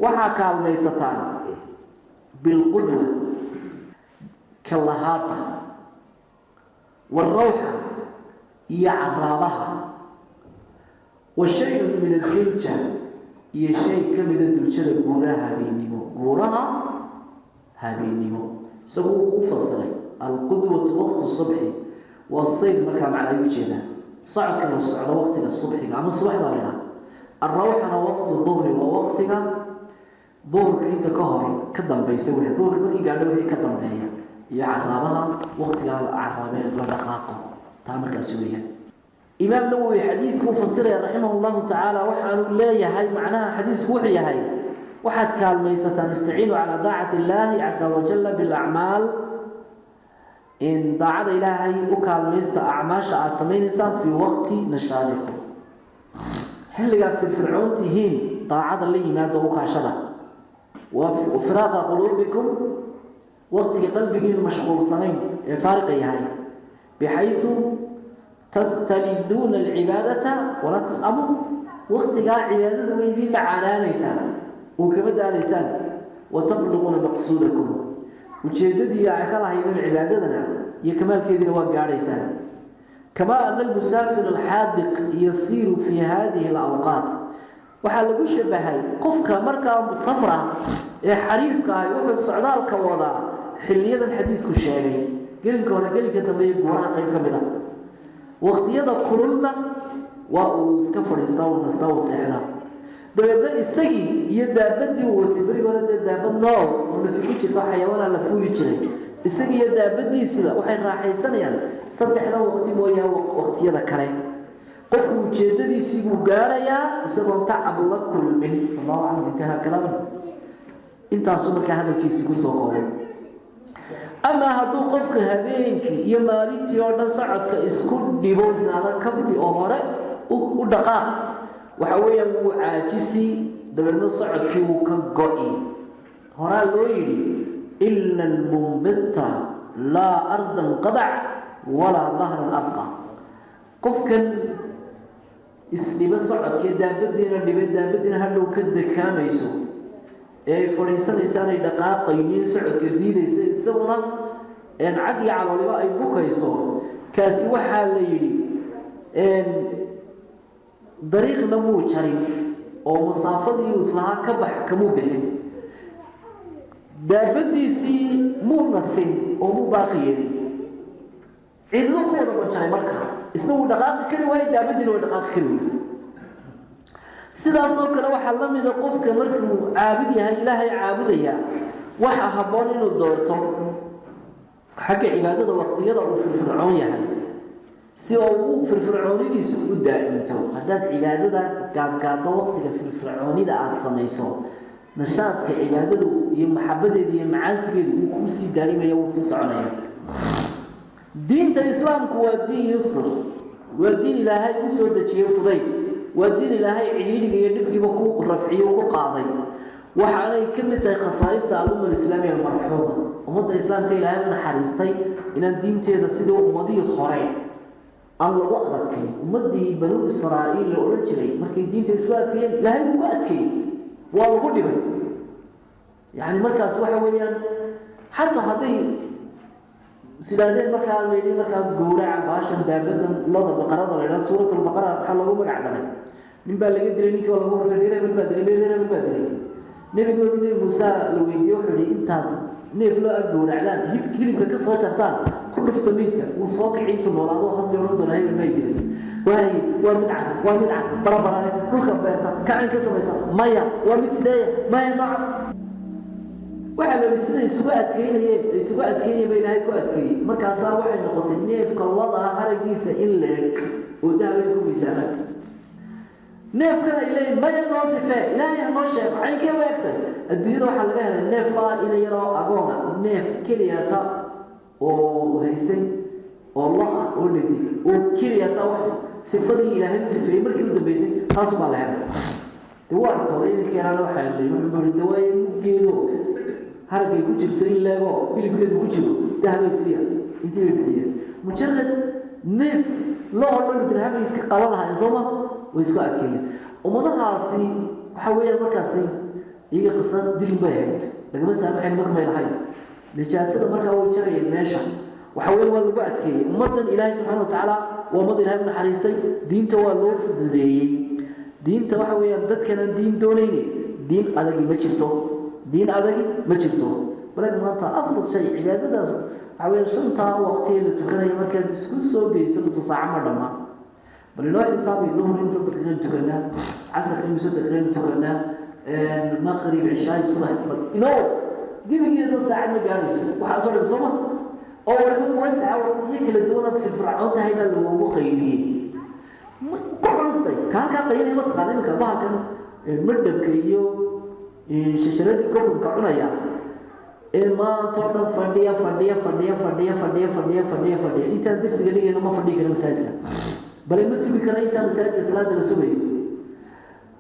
waxa kaalmaysataan بالقدوة كاللهاطة والروحة يعرابها وشيء من الدلجة هي شيء كمن الدلجة قولها هابينيمو سبوه فصلي القدوة وقت الصبح والصيد مركب على وجهنا صعد كان الصعد وقتنا الصبح عم الصبح ضارنا الروحة وقت الظهر ووقتنا دورك انت كهر كدن بيسوي دورك markii gaadho wixii ka dambeeya iyo carabaha waqtiga carabeed la dhaqaaqo taamarkaas weeyaan imaam nawawi xadiisku fasiray rahimahullahu ta'ala waxaanu leeyahay macnaha xadiisku wuxuu yahay waxaad kaalmaysataan isticiinu ala daa'ati illaahi azza wa jalla bil a'mal in daa'ada ilaahay u kaalmaysta a'maasha aad sameynaysan fi waqti nashaadikum xilliga firfircoontihiin daa'ada la yimaado u kaashada وفراغ قلوبكم وقت قلبك المشغول صنين فارق يعني بحيث تستلذون العبادة ولا تسأموا وقت قال عبادة ويدين معنا لسان وكبدا لسان وتبلغون مقصودكم وجددي يا عكلا هي العبادة يكمل كذا وقع لسان كما أن المسافر الحاذق يسير في هذه الأوقات waxaa lagu shabahay qofka marka safra ee xariifka ah oo socdaalka wada xilliyadan xadiisku sheegay gelinka hore gelinka dambe buuraha qayb kamid ah waqtiyada kululna waa uu iska fadhiistaa oo nastaa oo seexda dabeedna isagii iyo daabadii uu watay barigoona daabad nool oo nafi ku jirta xayawaan la fuuli jiray isagii iyo daabadiisida waxay raaxaysanayaan saddexda waqti mooyaan waqtiyada kale qofku ujeedadiisii uu gaarayaa isagoo tacab la kulmin Allahu a'lam intaha kalaam intaas markaa hadalkiisii ku soo koobay ama hadduu qofka habeenkii iyo maalintii oo dhan socodka isku dhibo isnaada kabti oo hore u dhaqaaq waxa weeyaan uu caajisi dabeedna socodkii uu ka go'i horaa loo yidhi illa al-munbita laa ardan qadac walaa dhahran abqa qofkan isliba socodkii daabadiina daabadiina hadhow ka dekaamayso ee fariisanaysan ay dhaqaaqayeen socodka diidaysa isaguna cad iyo calooliba ay bukayso kaasi waxaa la yidhi dariiqna muu jarin oo masaafadii islaha ka bax kamuu bixin daabadiisii muu nasin oo muu baaqi yeelin cidlo ku wada majaray markaa isna uu dhaqaaqi kari waayo daabadiina way dhaqaaqi kari waayo sidaasoo kale waxaa la mida qofka markuu caabud yahay ilaahay caabudaya waxa habboon inuu doorto xagga cibaadada waqtiyada uu firfircoon yahay si uu firfircoonidiisu u daa'imto haddaad cibaadada gaadgaaddo waqtiga firfircoonida aad samayso nashaadka cibaadadu iyo maxabadeeda iyo macaasigeedu uu kuu sii daa'imaya uu sii soconaya diinta islaamku waa diin yusr waa diin ilaahay u soo dejiyey fudayd waa diin ilaahay cidhiidhiga iyo dhibkiiba ku rafciyo ku qaaday waxaanay ka mid tahay khasaa'ista al-umma al-islaamiya al-marxuuma ummadda islaamka ilaahay u naxariistay inaan diinteeda sidii ummadihii hore aan lagu adkayn ummadii banu israa'iil la odhan jiray markay diinta isku adkeeyeen ilaahay ugu adkeeyey waa lagu dhibay yani markaas waxa weeyaan xataa hadday sidaadeen markaa la yidhi markaa gowraca baashan daabadan loda baqarada la yidhaha suurat albaqara waxaa loogu magac daray nin baa laga dilay ninkii waa lagu reerebel baa dilay nebigoodii nebi muuse la weydiiyey wuxuu yidhi intaad neef loo ag gowracdaan hilibka ka soo jartaan ku dhufta meydka wuu soo kicii intuu noolaado hadli odhan doona hebel may dilay waa mid casab waa mid cad barabarane dhulka beerta kacin ka samaysa maya waa mid sideeya maya nooca waxaa la yidhi sida isugu adkeynayeen ba ilaahay ku adkeeyey markaasaa waxay noqotay neefka wadaa haragiisa in leeg oo daawada ku miisaaman neefkana ay leeyihin maya noo sifee ilaahay ha noo sheego caynkee u egtay adduunyada waxaa laga helay neef baa ina yaroo agoona neef keliyata oo haystay oo lo-ah oo dhadig oo keliyata wax sifadii ilaahay u sifeeyey markii u dambeysay taasubaa la helay de waa arkooda idinka yaraana waxaa lay wuxuu bari dawaaye muggeedo haragay ku jirto in leego hilibkeedu ku jiro dahabay siiya intii bay bixiyeen mujarad neef loo dhan dirhamay iska qalan lahaayeen sooma way isku adkeeyeen ummadahaasi waxa weeyaan markaasi iyaga qisaas dilin bay ahayd lagama saamaxayn magmay lahayn nijaasada markaa way jarayeen meesha waxa weeyaan waa lagu adkeeyey ummaddan ilaahay subxaana watacaala waa ummad ilaahay u naxariistay diinta waa loo fududeeyey diinta waxa weeyaan dadkanaan diin doonayne diin adagi ma jirto diin adagi ma jirto balag maanta absad shay cibaadadaas waxa weeyaan shantaa waqtiga la tukanayo markaad isku soo geyso nus saaca ma dhammaan bal inoo xisaabi duhur inta daqiiqan tukanaa casarka imisa daqiiqan tukanaa maqrib cishaay subax inoo gebigeedoo saacad ma gaarayso waxaa soo dhib sooma oo waliba muwasaca waqtiyo kala duwanaad firfircoon tahay baa lagugu qaybiyey ku culustay kaakaa qaylay mataqaana iminka bahalkan madhabka iyo shasharadii gobolka cunaya ee maanta oo dhan fadhiya intaan darsiga dhigayno ma fadhii kara masaajidka bale ma sugi kara intaan masaajidka salaada la sugayo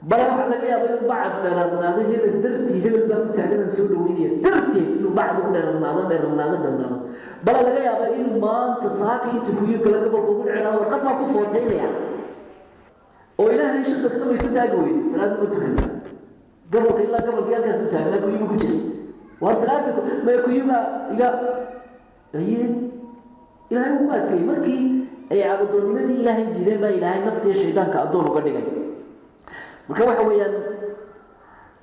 bale waxaa laga yaabaa inuu bacad dheeraadnaado hebel dartii hebel baa ku taaganan soo dhaweynaya darteed inuu bacad u dheeraadnaado bale laga yaabaa inuu maanta saaka inta kuyo kala gobolka ugu dhicina warqad baa ku footaynaya oo ilaahay shanta kana mayso taagi weyne salaada ma tukana gobolka ilaa gobolkii halkaas u taagnaa kuyuga ku jira waa salaada maya kuyuga iga ayeen ilaahay ugu adkeeyey markii ay caabudoonimadii ilaahay diideen baa ilaahay naftiiyo shaydaanka addoon uga dhigay marka waxa weeyaan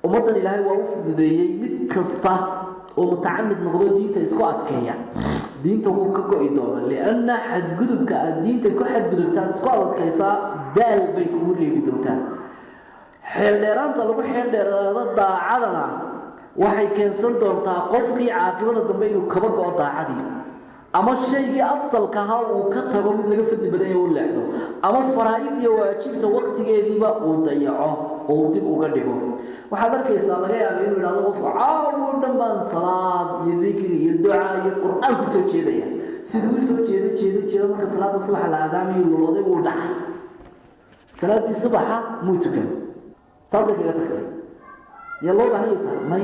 ummaddan ilaahay waa u fududeeyey mid kasta oo mutacamid noqdo diinta isku adkeeya diinta wuu ka go'i doona lianna xadgudubka aad diinta ku xadgudubtaad isku adadkaysaa daal bay kugu reebi doontaa xeeldheeraanta lagu xeeldheeraado daacadana waxay keensan doontaa qofkii caaqibada dambe inuu kaba go'o daacadii ama shaygii afdalka ahaa uu ka tago mid laga fadli badan yahay u leexdo ama faraa'id iyo waajibta waqtigeediiba uu dayaco oo uu dib uga dhigo waxaad arkaysaa laga yaaba inuu idhahdo qofku caawo dhan baan salaad iyo dikri iyo ducaa iyo qur'aan ku soo jeedaya siduu u soo jeedo marka salaada subaxa la aadaamayo lulooday wuu dhacay salaadii subaxa muu tukan saasay kaga tagtay yaa loo baahan yahay may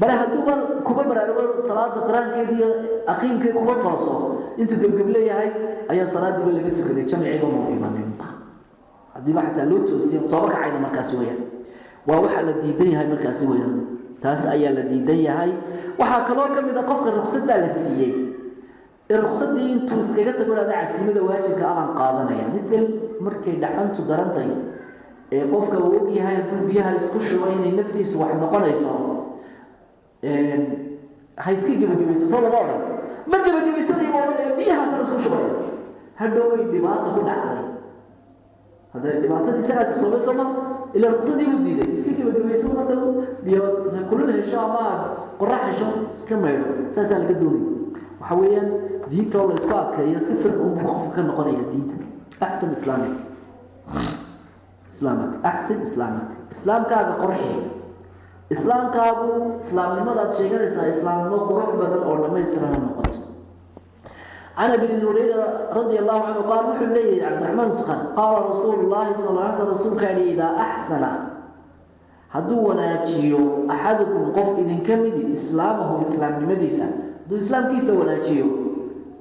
bale hadduuba kuba baraarugo salaada qiraankeeda iyo aqiimkeeda kuba tooso intuu gebgeb leeyahay ayaa salaadiiba laga tukaday jamciiba muu imaninba haddiiba xataa loo toosiya sooba kacayna markaasi weyaan waa waxaa la diidan yahay markaasi weyaan taas ayaa la diidan yahay waxaa kaloo ka mid a qofka ruqsad baa la siiyey ee ruqsadii intuu iskaga tago dhahda casiimada waajibka abaan qaadanaya mithal markay dhaxantu darantahay ee qofka uu og yahay hadduu biyaha isku shubo inay naftiisu wax noqonayso ha iska gebagabayso soo lama odhan ma gebagabaysanay ma odhan biyahaasana isku shubaya hadhoway dhibaata ku dhacday hadda dhibaatadii isagaasi soomay sooma ilaa ruqsadii buu diiday iska gebagabayso ma dhow biyo kulul hesho ama qorax hesho iska maydho saasaa laga doonay waxa weeyaan diinta oo la isku adkeeyo si firc unbu qofka ka noqonaya diinta أحسن إسلامك أحسن إسلامك هذا قرحي إسلامك أبو إسلام لماذا تشيغل إسلام لما قرح بدل أو لما يسترنا النقط. عن أبي هريرة رضي الله عنه قال وحي لي عبد الرحمن سخن قال رسول الله صلى الله عليه وسلم رسول كان إذا أحسن هدو وناجيو أحدكم قف إذن كمدي إسلامه إسلام لمديسة دو إسلام كيسا وناجيو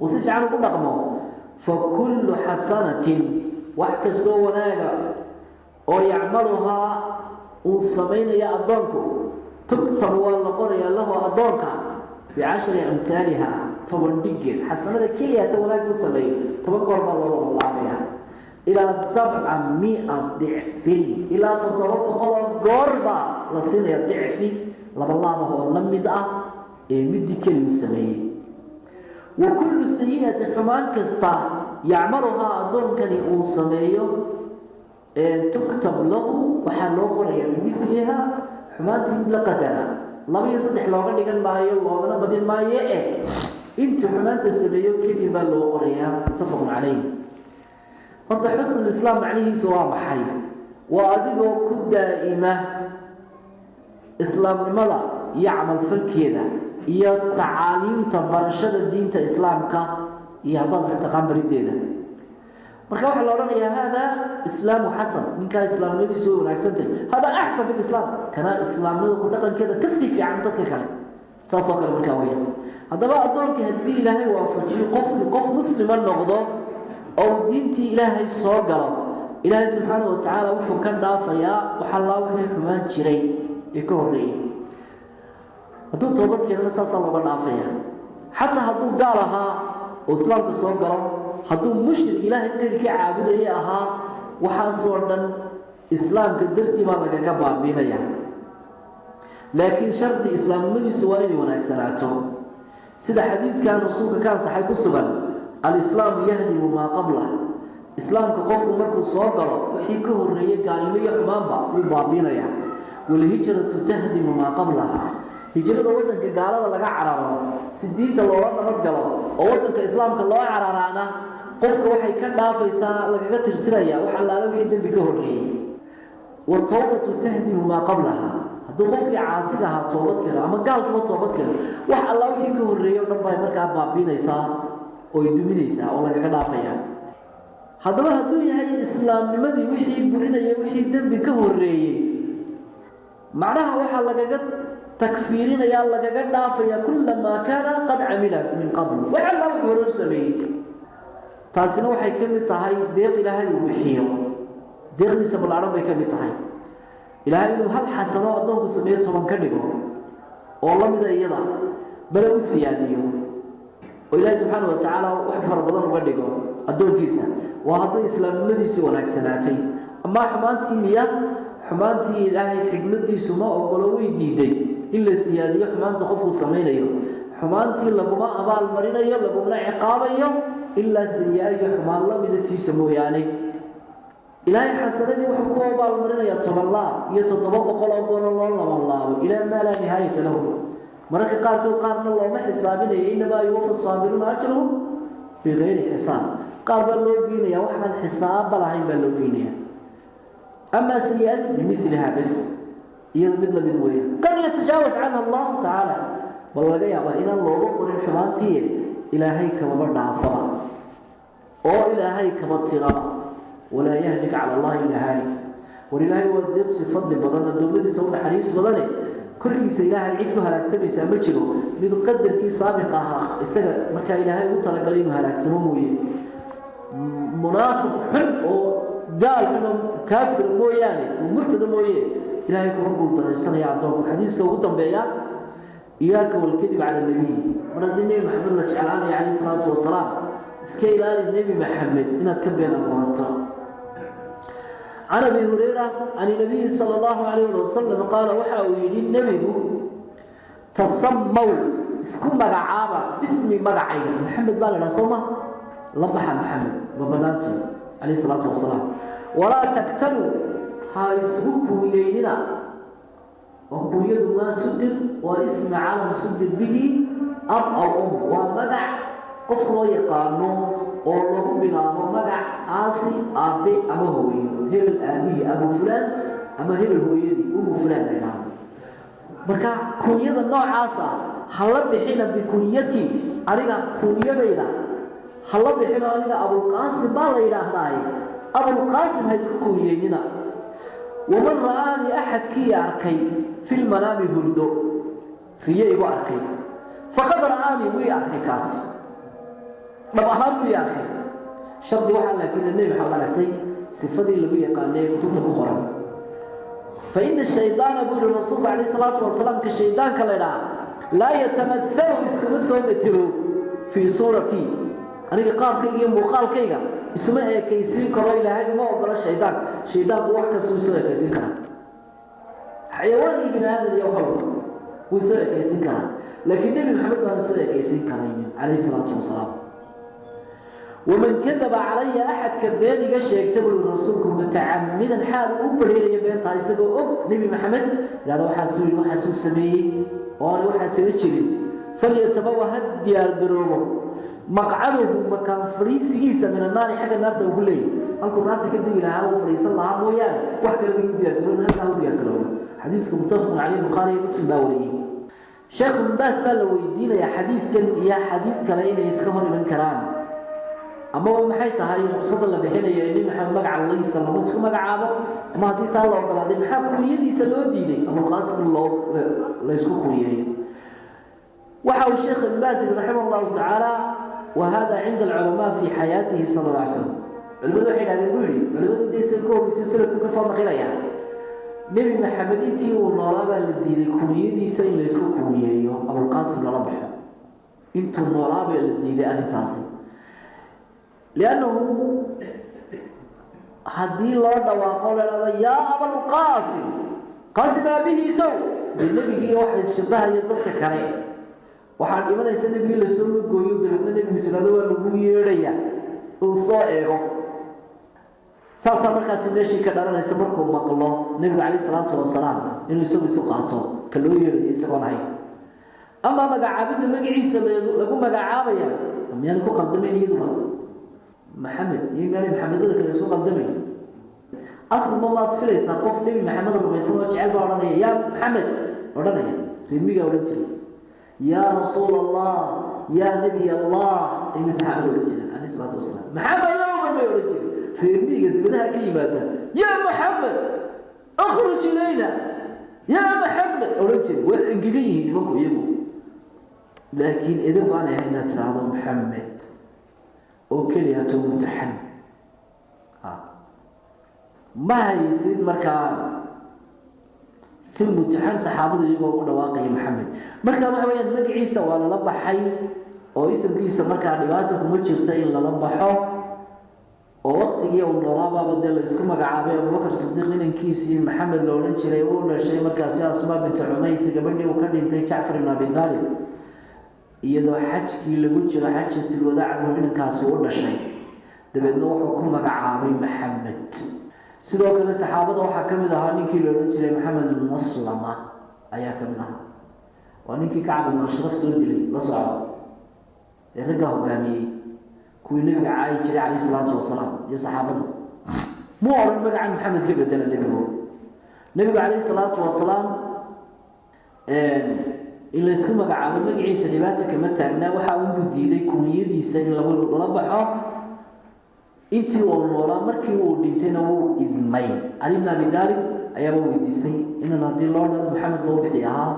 وصف عنه قل رقمه فكل حسنة وحكسلو وناجا أو يعملها والصمين يا أدونكو تكتب والله قرية له أدونك ب10 أمثالها طبعا دقيق حسنة كلها توناك والصمين طبعا قرب الله عليها إلى 700 ضعف إلى تضرب قربة لصينة ضعف لما الله هو لم يدع مدي كل السماء وكل سيئة حمان كستا يعملها أدون كان السماء تكتب له وحلو قرية مثلها حمان تبلا قدرها لم يصدح لو غني كان معي الله بدل ما يأه أنت حمان السماء كل يبقى له قرية متفق عليه. horta xusn islaam macnihiisu waa maxay waa adigoo ku daa'ima islaamnimada iyo camal falkeeda iyo tacaaliimta barashada diinta islaamka iyo hadalka taqaambarideeda marka waxa la oranayaa hada islaamu xasan ninka islaamnimadiisu way wanaagsantahay hada ahsan fi islaam kana islaamnimada ku dhaqankeeda ka sii fiican dadka kale saas oo kale marka weeyaan hadaba adoonka hadii ilaahay waafajiyo qof muslima noqdo أو دينتي إلهي صاغر إلهي سبحانه وتعالى وحو كان دافيا وحلا وحي حمان جري يكوري هدو توبت كان نساس الله دافيا حتى هدو قالها وإسلام صاغر هدو مشرك إلهي غيرك عابد إياها وحاصرنا إسلام كدرتي ما لك بابينا يعني لكن شرط إسلام مدي سوائل ونكسراته سيدا حديث كان رسولك كان صحيح السبل الإسلام يهدم ما قبله إسلام كقف مركز صاغر وحيكه الرئي قالمية حمامة وبابينا يعني والهجرة تهدم ما قبلها هجرة وطنك قالوا لك عرارة سدينة الله مرقلة ووطنك إسلام كالله عرارانا قفك وحي كان نافيسا لك ترتريا وحلا له يدن بكه الرئي والتوبة تهدم ما قبلها هدو قفك عاصقها توبت كلا أما قال كما توبت كلا وحلا وحيكه الرئي ونبا مركا بابينا يسا oo duminaysa oo laga dhaafaya hadaba haduu yahay islaamnimadii wixii burinaya wixii dambi ka horeeyay macnaha waxa laga takfiirinaya laga dhaafaya kullama kana qad amila min qabl waxa la wuxuu sameeyay taasina waxay kamid tahay deeq ilaahay uu bixiyo deeqdiisa balaaran bay kamid tahay ilaahay inuu hal xasano adoonku sameeyo toban ka dhigo oo la mid iyada bala u siyaadiyo وإلهي سبحانه وتعالى وحفر بدن وقدقه الدول كيسا وهذا إسلام مديسي ونكسناتي أما حمانتي مياه حمانتي إلهي حكمتي سماء وقلوي ديدي إلا سيادية حمانتي قفو السمين حمانتي لقماء أبال مرين لقماء عقاب إلا سيادية حمان الله مدتي سمو يعني إلهي حسنني وحكوه أبال مرين يتطبق الله يتطبق قول الله إلى ما لا نهاية له marka qaarkood qaarna loo ma xisaabinayo inaba yuufa saabiruna ajruhum bi ghayri hisaab qaar baa loo geynaya wax aan xisaab lahayn baa loo geynaya ama sayyi'at bimithliha bas iyada mid la mid weeye qad yatajaawaz anha Allah ta'ala bal laga yaabaa in loogu qorin xumaantii ilaahay kama dhaafo oo ilaahay kama tira wala yahlik ala Allah illa halik walillahi wadiq sifad badan dawladiisa oo xariis badan korkiisa ilaahay cid ku halaagsamaysa ma jiro mid qadarkii saabiq ah isaga marka ilaahay uu talagalay inuu halaagsamo mooyee munaafiq xun oo gaal inuu kaafir mooyaane murtad mooyee ilaahay ku guul daraysanaya adoon xadiiska ugu dambeeya iyaaka wal kadib ala nabi nabi maxamed la jeclaan yahay salaatu wasalaam iska ilaali nabi maxamed inaad ka been aqoonto عن أبي هريرة عن النبي صلى الله عليه وسلم قال وحاول النبي تصموا اسكن مقعابا باسم مقعي محمد بالنا صومه لبح محمد وبناتي عليه الصلاة والسلام ولا تقتلوا هاي سبوكوا إلينا وهو يد ما سدد واسم عالم سدد به أب أو أم ومقع قفل يقانو oo lagu bilaabo magac aasi aabe ama hooyo hebel aabihi abu fulaan ama hebel hooyadii umu fulaan leeyahay marka kunyada noocaas ah hala bixina bikunyati ariga kunyadayda hala bixina aniga abul qaasim baa la yiraahdaa abul qaasim hayska kunyeynina ومن رآني أحد كي أركي في المنام هردو ريئي وأركي فقد رآني وي أركي كاسي نبهان وي أركي شرط واحد لكن النبي محمد أركي صفدي اللي بي قال لي كتبتك قرآن فإن الشيطان يقول الرسول عليه الصلاة والسلام كالشيطان كالإله لا يتمثل إسكمسه متلو في صورتي أنا قام كي مقال كيغا اسمه كيسين كرو إلهي ما أقول الشيطان هو واحد سوى كيسين كرا حيوان ابن هذا اليوم هو سوى كيسين كرا لكن النبي محمد ما سوى كيسين كرا عليه الصلاة والسلام ومن كذب علي أحد كباني قش يكتب لرسولكم متعمدا حال أمر إلى يبين تايسقوا نبي محمد لا وحاسوي سمي وانا وحاسوي تشري فليتبوى هالديار قروبه مقعده مكان فريسيسا من النار حق النار تقول لي أنكم نار تكدي لها وفريس الله مويان وحكى لي يقولون هذا هو يقولون حديثكم متفق عليه البخاري ومسلم باوري شيخ باس قال له يدينا يا حديث كلاين يسكمر من كران أما هو محيط هاي صدى اللي بحنا يعني محمد مقع الله يسلم مسكم مقعابه ما دي طالع وقال هذا محمد كويدي سلو ديني أما قاسم الله لا يسكم كويدي وحاول الشيخ الباسي رحمه الله تعالى وهذا عند العلماء في حياته صلى الله عليه وسلم العلماء الحين هذا يقولي العلماء دي سيكون بسلسلة كسر نقلها نبي محمد انتي والنورابة للدين كوميدي سين ليسكو كوميدي أبو القاسم لربح انتو النورابة للدين أهل تاسي لأنه حدي الله وقال هذا يا أبو القاسم قاسم به سو النبي هي واحد الشبه يضلك كريم waxaan imanaysa nabiga la soo gooyo dabadna nabiga salaado waa lagu yeeraya oo soo eego saasa markaas meeshii ka dhalanaysa markuu maqlo nabiga kaleey salaatu wasalaam inuu isagu qaato ka loo yeeray isagoo lahayn ama magacaabida magaciisa lagu magacaabaya miyaan ku qaldamay iyaduna maxamed yimaani maxamedada kale isku qaldamay asal ma filaysa qof nabi maxamed rumaysan oo jecel baa oranaya ya maxamed oranaya rimiga oran jiray يا رسول الله يا نبي الله إن سحب الرجل عليه الصلاة والسلام محمد يوم ما يرجع في المية بدها كلمة يا محمد أخرج إلينا يا محمد رجل والإنجليزي ممكن يبو لكن إذا أنا هنا ترى محمد وكلية متحن ما يصير مركان سن متحن صحابته يقولوا dhawaaqay maxamed marka waxa weeyaan magaciisa waa la baxay oo ismkiisa marka dhibaato kuma jirto in la baxo oo waqtigii uu noolaaba badal isku magacaabay Abu Bakar Siddiq inankiisii maxamed loo oran jiray oo dhashay markaas Asma bint Umays gabadhii uu ka dhintay Jaafar ibn Abi Talib iyadoo xajkii lagu jiro xajjatul wadaac oo inankaas uu dhashay dabeedna wuxuu ku magacaabay maxamed sidoo kale saxaabada waxa kamid ahaa ninkii loo oran jiray Maxamed ibn Maslama ayaa kamid ahaa waa ninkii Kacab ibn Ashraf soo dilay la socdo raga hogaamiyay kuwii nabiga caay jiray alayhi salaatu wasalaam iyo saxaabada muu oran magaca Maxamed ka bedela nabiga alayhi salaatu wasalaam in la isku magacaabo magaciisa dhibaato kama taagna waxa uu diiday kuwiyadiisa in la baxo intii uu noolaa markii uu dhintayna uu idmay Ali ibn Abi Talib ayaa weydiistay in hadii loo dhan Maxamed loo bixiyaa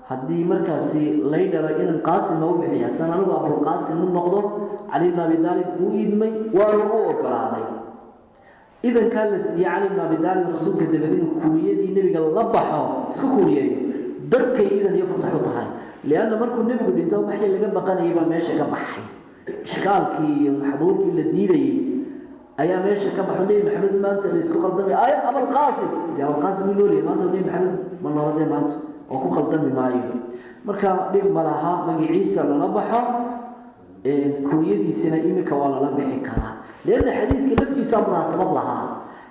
hadii markaasi leydara in Qaasim loo bixiyaa sanadu Abu Qaasim uu noqdo Ali ibn Abi Talib uu idmay waa uu ogolaaday idan kan la siiyay Ali ibn Abi Talib rasuulka dabadii kuwiyadii nabiga la baxo isku kuwiyay dadka idan iyo fasaxo tahay leeyana markuu nabigu dhinto waxay laga baqanayay ba meesha ka baxay ishkaalkii maxduurkii la diiday ayaa meesha ka baxay Maxamed maanta la isku qaldamay ay Abu Qaasim ya Abu Qaasim looli maanta Maxamed ma noolade maanta oo ku qaldamay maayo marka dhib malaha magaciisa la baxo kuwiyadiisina imika waa la bixi karaa leena xadiiska laftiisa munaasabad laha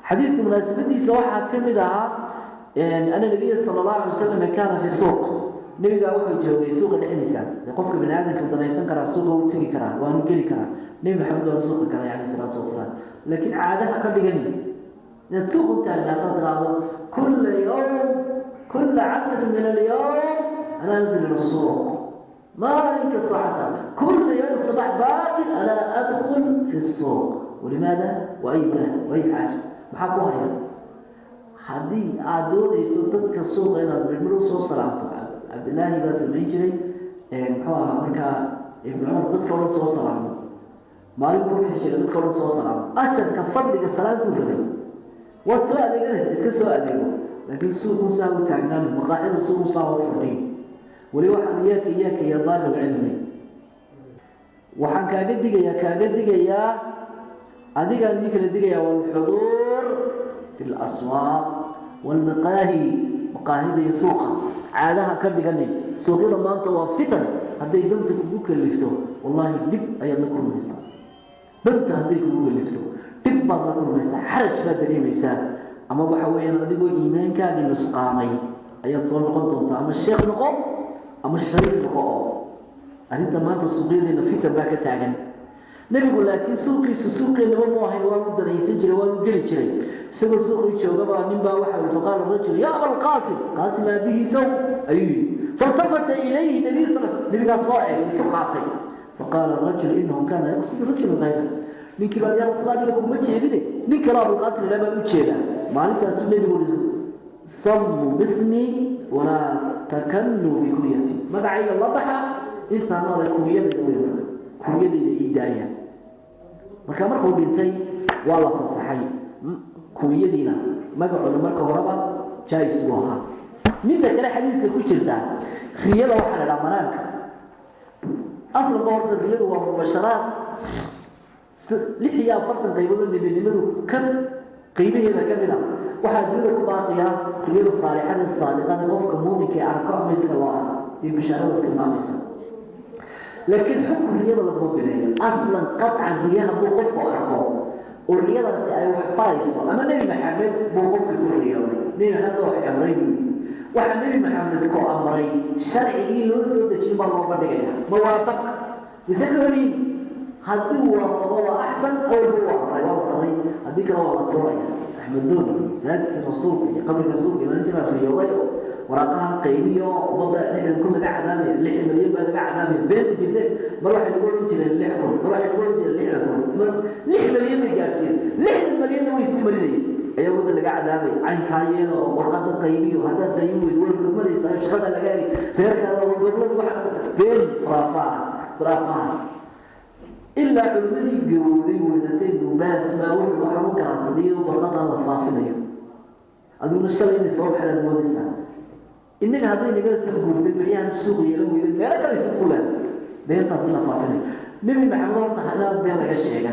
xadiiska munaasabadiisa waxa kamid ah أن النبي صلى الله عليه وسلم كان في السوق nebigaa wuxuu joogay suuqa dhexdiisa qofka bini aadamka danaysan karaa suuqa u tegi karaa waanu geli karaa nebi maxamed waa suuqa galay calayhi salaatu wasalaam laakiin caadaha ka dhigani inaad suuq u taagnaata tiraahdo kulla yowm kulla casrin min alyowm ana anzil ila suuq maalin kastoo casar kulla yowm sabax baaqin alaa adkhul fi suuq ولماذا؟ وأي بلاد وأي حاجة محقوها هذه عادون يصدق السوق إلى المرور صوص العطاء عبد الله بس ما يجري محوها مركا ابن عمر ضد كون صوص العطاء ما يقول في شيء ضد كون صوص العطاء أجل كفر لك الصلاة كلها والسؤال لك إيش كسؤال لك لكن السوق مساوي تعلم مقاعد السوق مساوي فرعي ولواحد إياك يا طالب العلم وحن كاجدك يا أديك الدقيقة والحضور في الأسواق والمقاهي مقاهي سوق عادها كرد قلني سوق إذا ما أنت وفتن هذا يدمتك بوك اللفتو والله دب أيضا لكم ميسا بنت هذيك بوك اللفتو دب بعض لكم ميسا حرج بدري ميسا أما بحوين أديك إيمان كاقي نسقامي أيضا صور نقوم أما الشيخ نقوم أما الشريف نقوم أنت ما أنت الصغير لأنه فتن باك تاقن نبي لكن سوقي لما ما هي وارد يسجل وارد جري شيء سوق سوقي شو قبل نبى واحد فقال الرجل يا أبا القاسم قاسم به سوء أيه فالتفت إليه النبي صلى الله عليه وسلم نبي قال صائم سقعتي فقال الرجل إنه كان يقصد رجل غيره من كبار يا رسول الله لكم ما تشيدني من كلام القاسم لما نتشيله ما أنت أسمع لي يقول صموا باسمي ولا تكنوا بكنيتي ما دعي الله ضحى أنت ما لكم يد كويدي إيدايا marka markuu dhintay waa la fasaxay kuwiyadiina magacoona marka horeba jaayis u ahaa midda kale xadiiska ku jirta khiyada waxa la dhamaanka asal qoorta khiyadu waa mubasharaat lixiya fartan qaybood midnimadu kan qaybaheeda kamida waxa dunida ku baaqiya khiyada saalixada saadiqada qofka muuminka ee arko meesha loo arko ee bishaarada tilmaamaysa لكن حكم الرياضة للمبنية أصلا قطعا رياضة بوقفة وأرقام والرياضة سأيوح فايصة أما النبي محمد بوقفة الرياضة النبي محمد وحي أمرين وحي النبي محمد كو أمرين شرعي لوسو تجيب الله بدقية موافق يسكر مين هذا هو أحسن أو هو رياضة صغير هذيك هو الطريق أحمد دوني سادة الرسول قبل الرسول إلى نجمع الرياضة وراقها قيمية ووضع نحن كل قاعدامي اللحن مليون بعد قاعدامي بيت جديد بروح نقول انت للحكم بروح نقول انت للحكم لحن مليون جالسين لحن المليون هو يسمى مليون اي وضع اللي قاعدامي عين كاين ورقه قيميه وهذا قيم ويقول ما يصير شغله لقالي غير هذا وقبل واحد بين رافعه الا علمني جودي ولدتين وباس ما وحو كان صديق ورقه وفافنيه اظن الشيء اللي صوب حدا المودسه إنك هذين نجلس نقول تبريان السوق يلوم يلوم ما لك ليس كلان بيت أصلا فافني نبي محمد الله تعالى بيان الشيء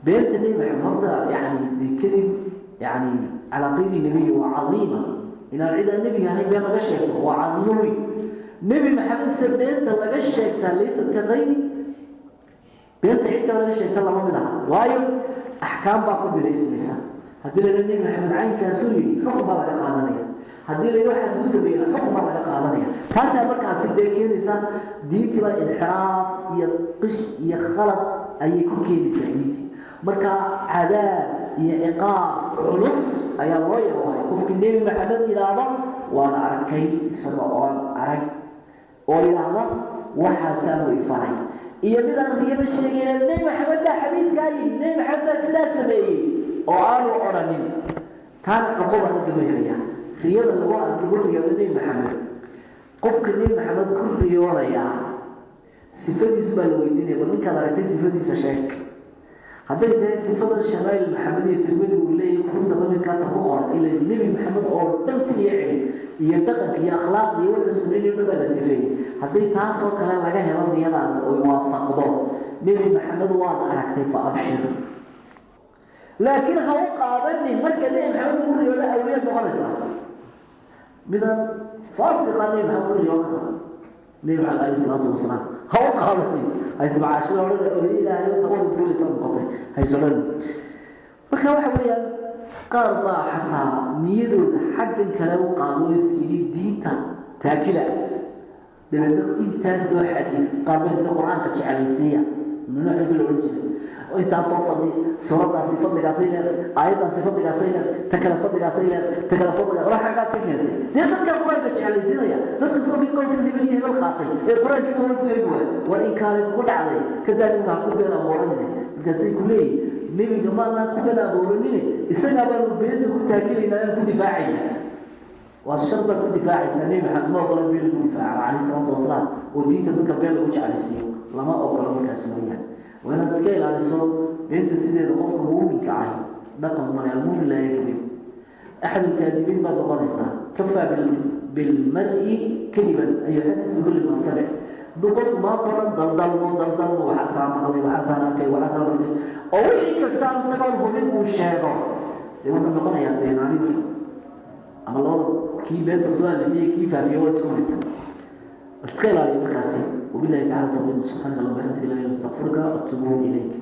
بيت النبي محمد يعني كذب يعني على قيد النبي وعظيمة إن العيد النبي يعني بيان الشيء وعظيمي نبي محمد سبيت لك الشيء ليست كغير بيت عيد لك الشيء الله ما بدها وايم أحكام باقي بليس لسان هذول النبي محمد عين كاسوري حكم على قانونية haddii la wax isku sameeyo xukuma laga qaadanaya taas ay markaas deekeynaysa diintiba inxiraaf iyo qish iyo khalad ay ku keenaysaa diinti marka cadaab iyo iqaab culus ayaa loo yeeray qofka nebi maxamed ilaada waana arkay isagoo arag oo ilaada waxa saamo ifaray iyo mid aan riyaba sheegay nebi maxamed baa xadiiskaani nebi maxamed sidaas sameeyay oo aanu oranin taan cuquba ka duwanaya رياضة الواقع تقول رياضة نبي محمد قفك نبي محمد كل رياضة يا صفات يسمى الويدين يقول لك هذا رأيتي صفات يسشاك هذا رأيتي صفات الشمال المحمدية تلميذ واللي يكتب تغني كاتبوار إلى النبي محمد أو تنتهي يعني يدقق يا أخلاق يوحي سمين يبقى لسفين هذا يتعصر كلام لك هذا الرياضة ويوافق ضوء نبي محمد واضح ركتي فأبشر لكن هو قادني مركز نبي محمد يقول رياضة أولياء مغلسة من فاسق عليه محمد اليوم نبي عليه الصلاة والسلام هو قادني هاي 17 أولي إلهي وتقول تقول لسان قطعي هاي سنن marka waxa weeyaan qaar baa xataa niyadooda xaggan kale u qaado isii diinta taakila دبنا أنت سوى حديث قال بس القرآن كتشعليسية من نوع الأوريجين وأنت صفدي سورة صفدي قصيرة آية صفدي قصيرة تكلم صفدي قصيرة تكلم صفدي راح قاعد كذا دبنا القرآن كتشعليسية ذكر صوب يقول كذي بنيه بالخاطئ القرآن كله سوى وإن كان يقول عليه كذلك نقول بين أمورنا قصي كله نبي جماعة كلنا أمورنا السنة بين تأكيد إن يكون دفاعي والشرط يكون دفاعي سنين محل ما ضرب بين الدفاع عليه الصلاة والسلام والدين تذكر بين الوجه على السيو لما أقرأ من كاسمية وأنا تسكيل على الصوت بين تسيد الغفر مؤمن كعاي نقم من المؤمن لا يكذب أحد الكاذبين بعد غريصة كفى بالمرء كذبا أن يحدث بكل ما سمع دقت ما طرد ضلضل وحسن مقضي وحسن أركي وحسن أركي أولي كستان سكر بمن وشاقه يقول أنه قنا يبين عليك أما الله كي بيت السؤال فيه كيف في هو سكونت تسكيل عليه بكاسي وبالله تعالى تقول سبحانك اللهم وبحمدك لا إله إلا أنت أستغفرك وأتوب إليك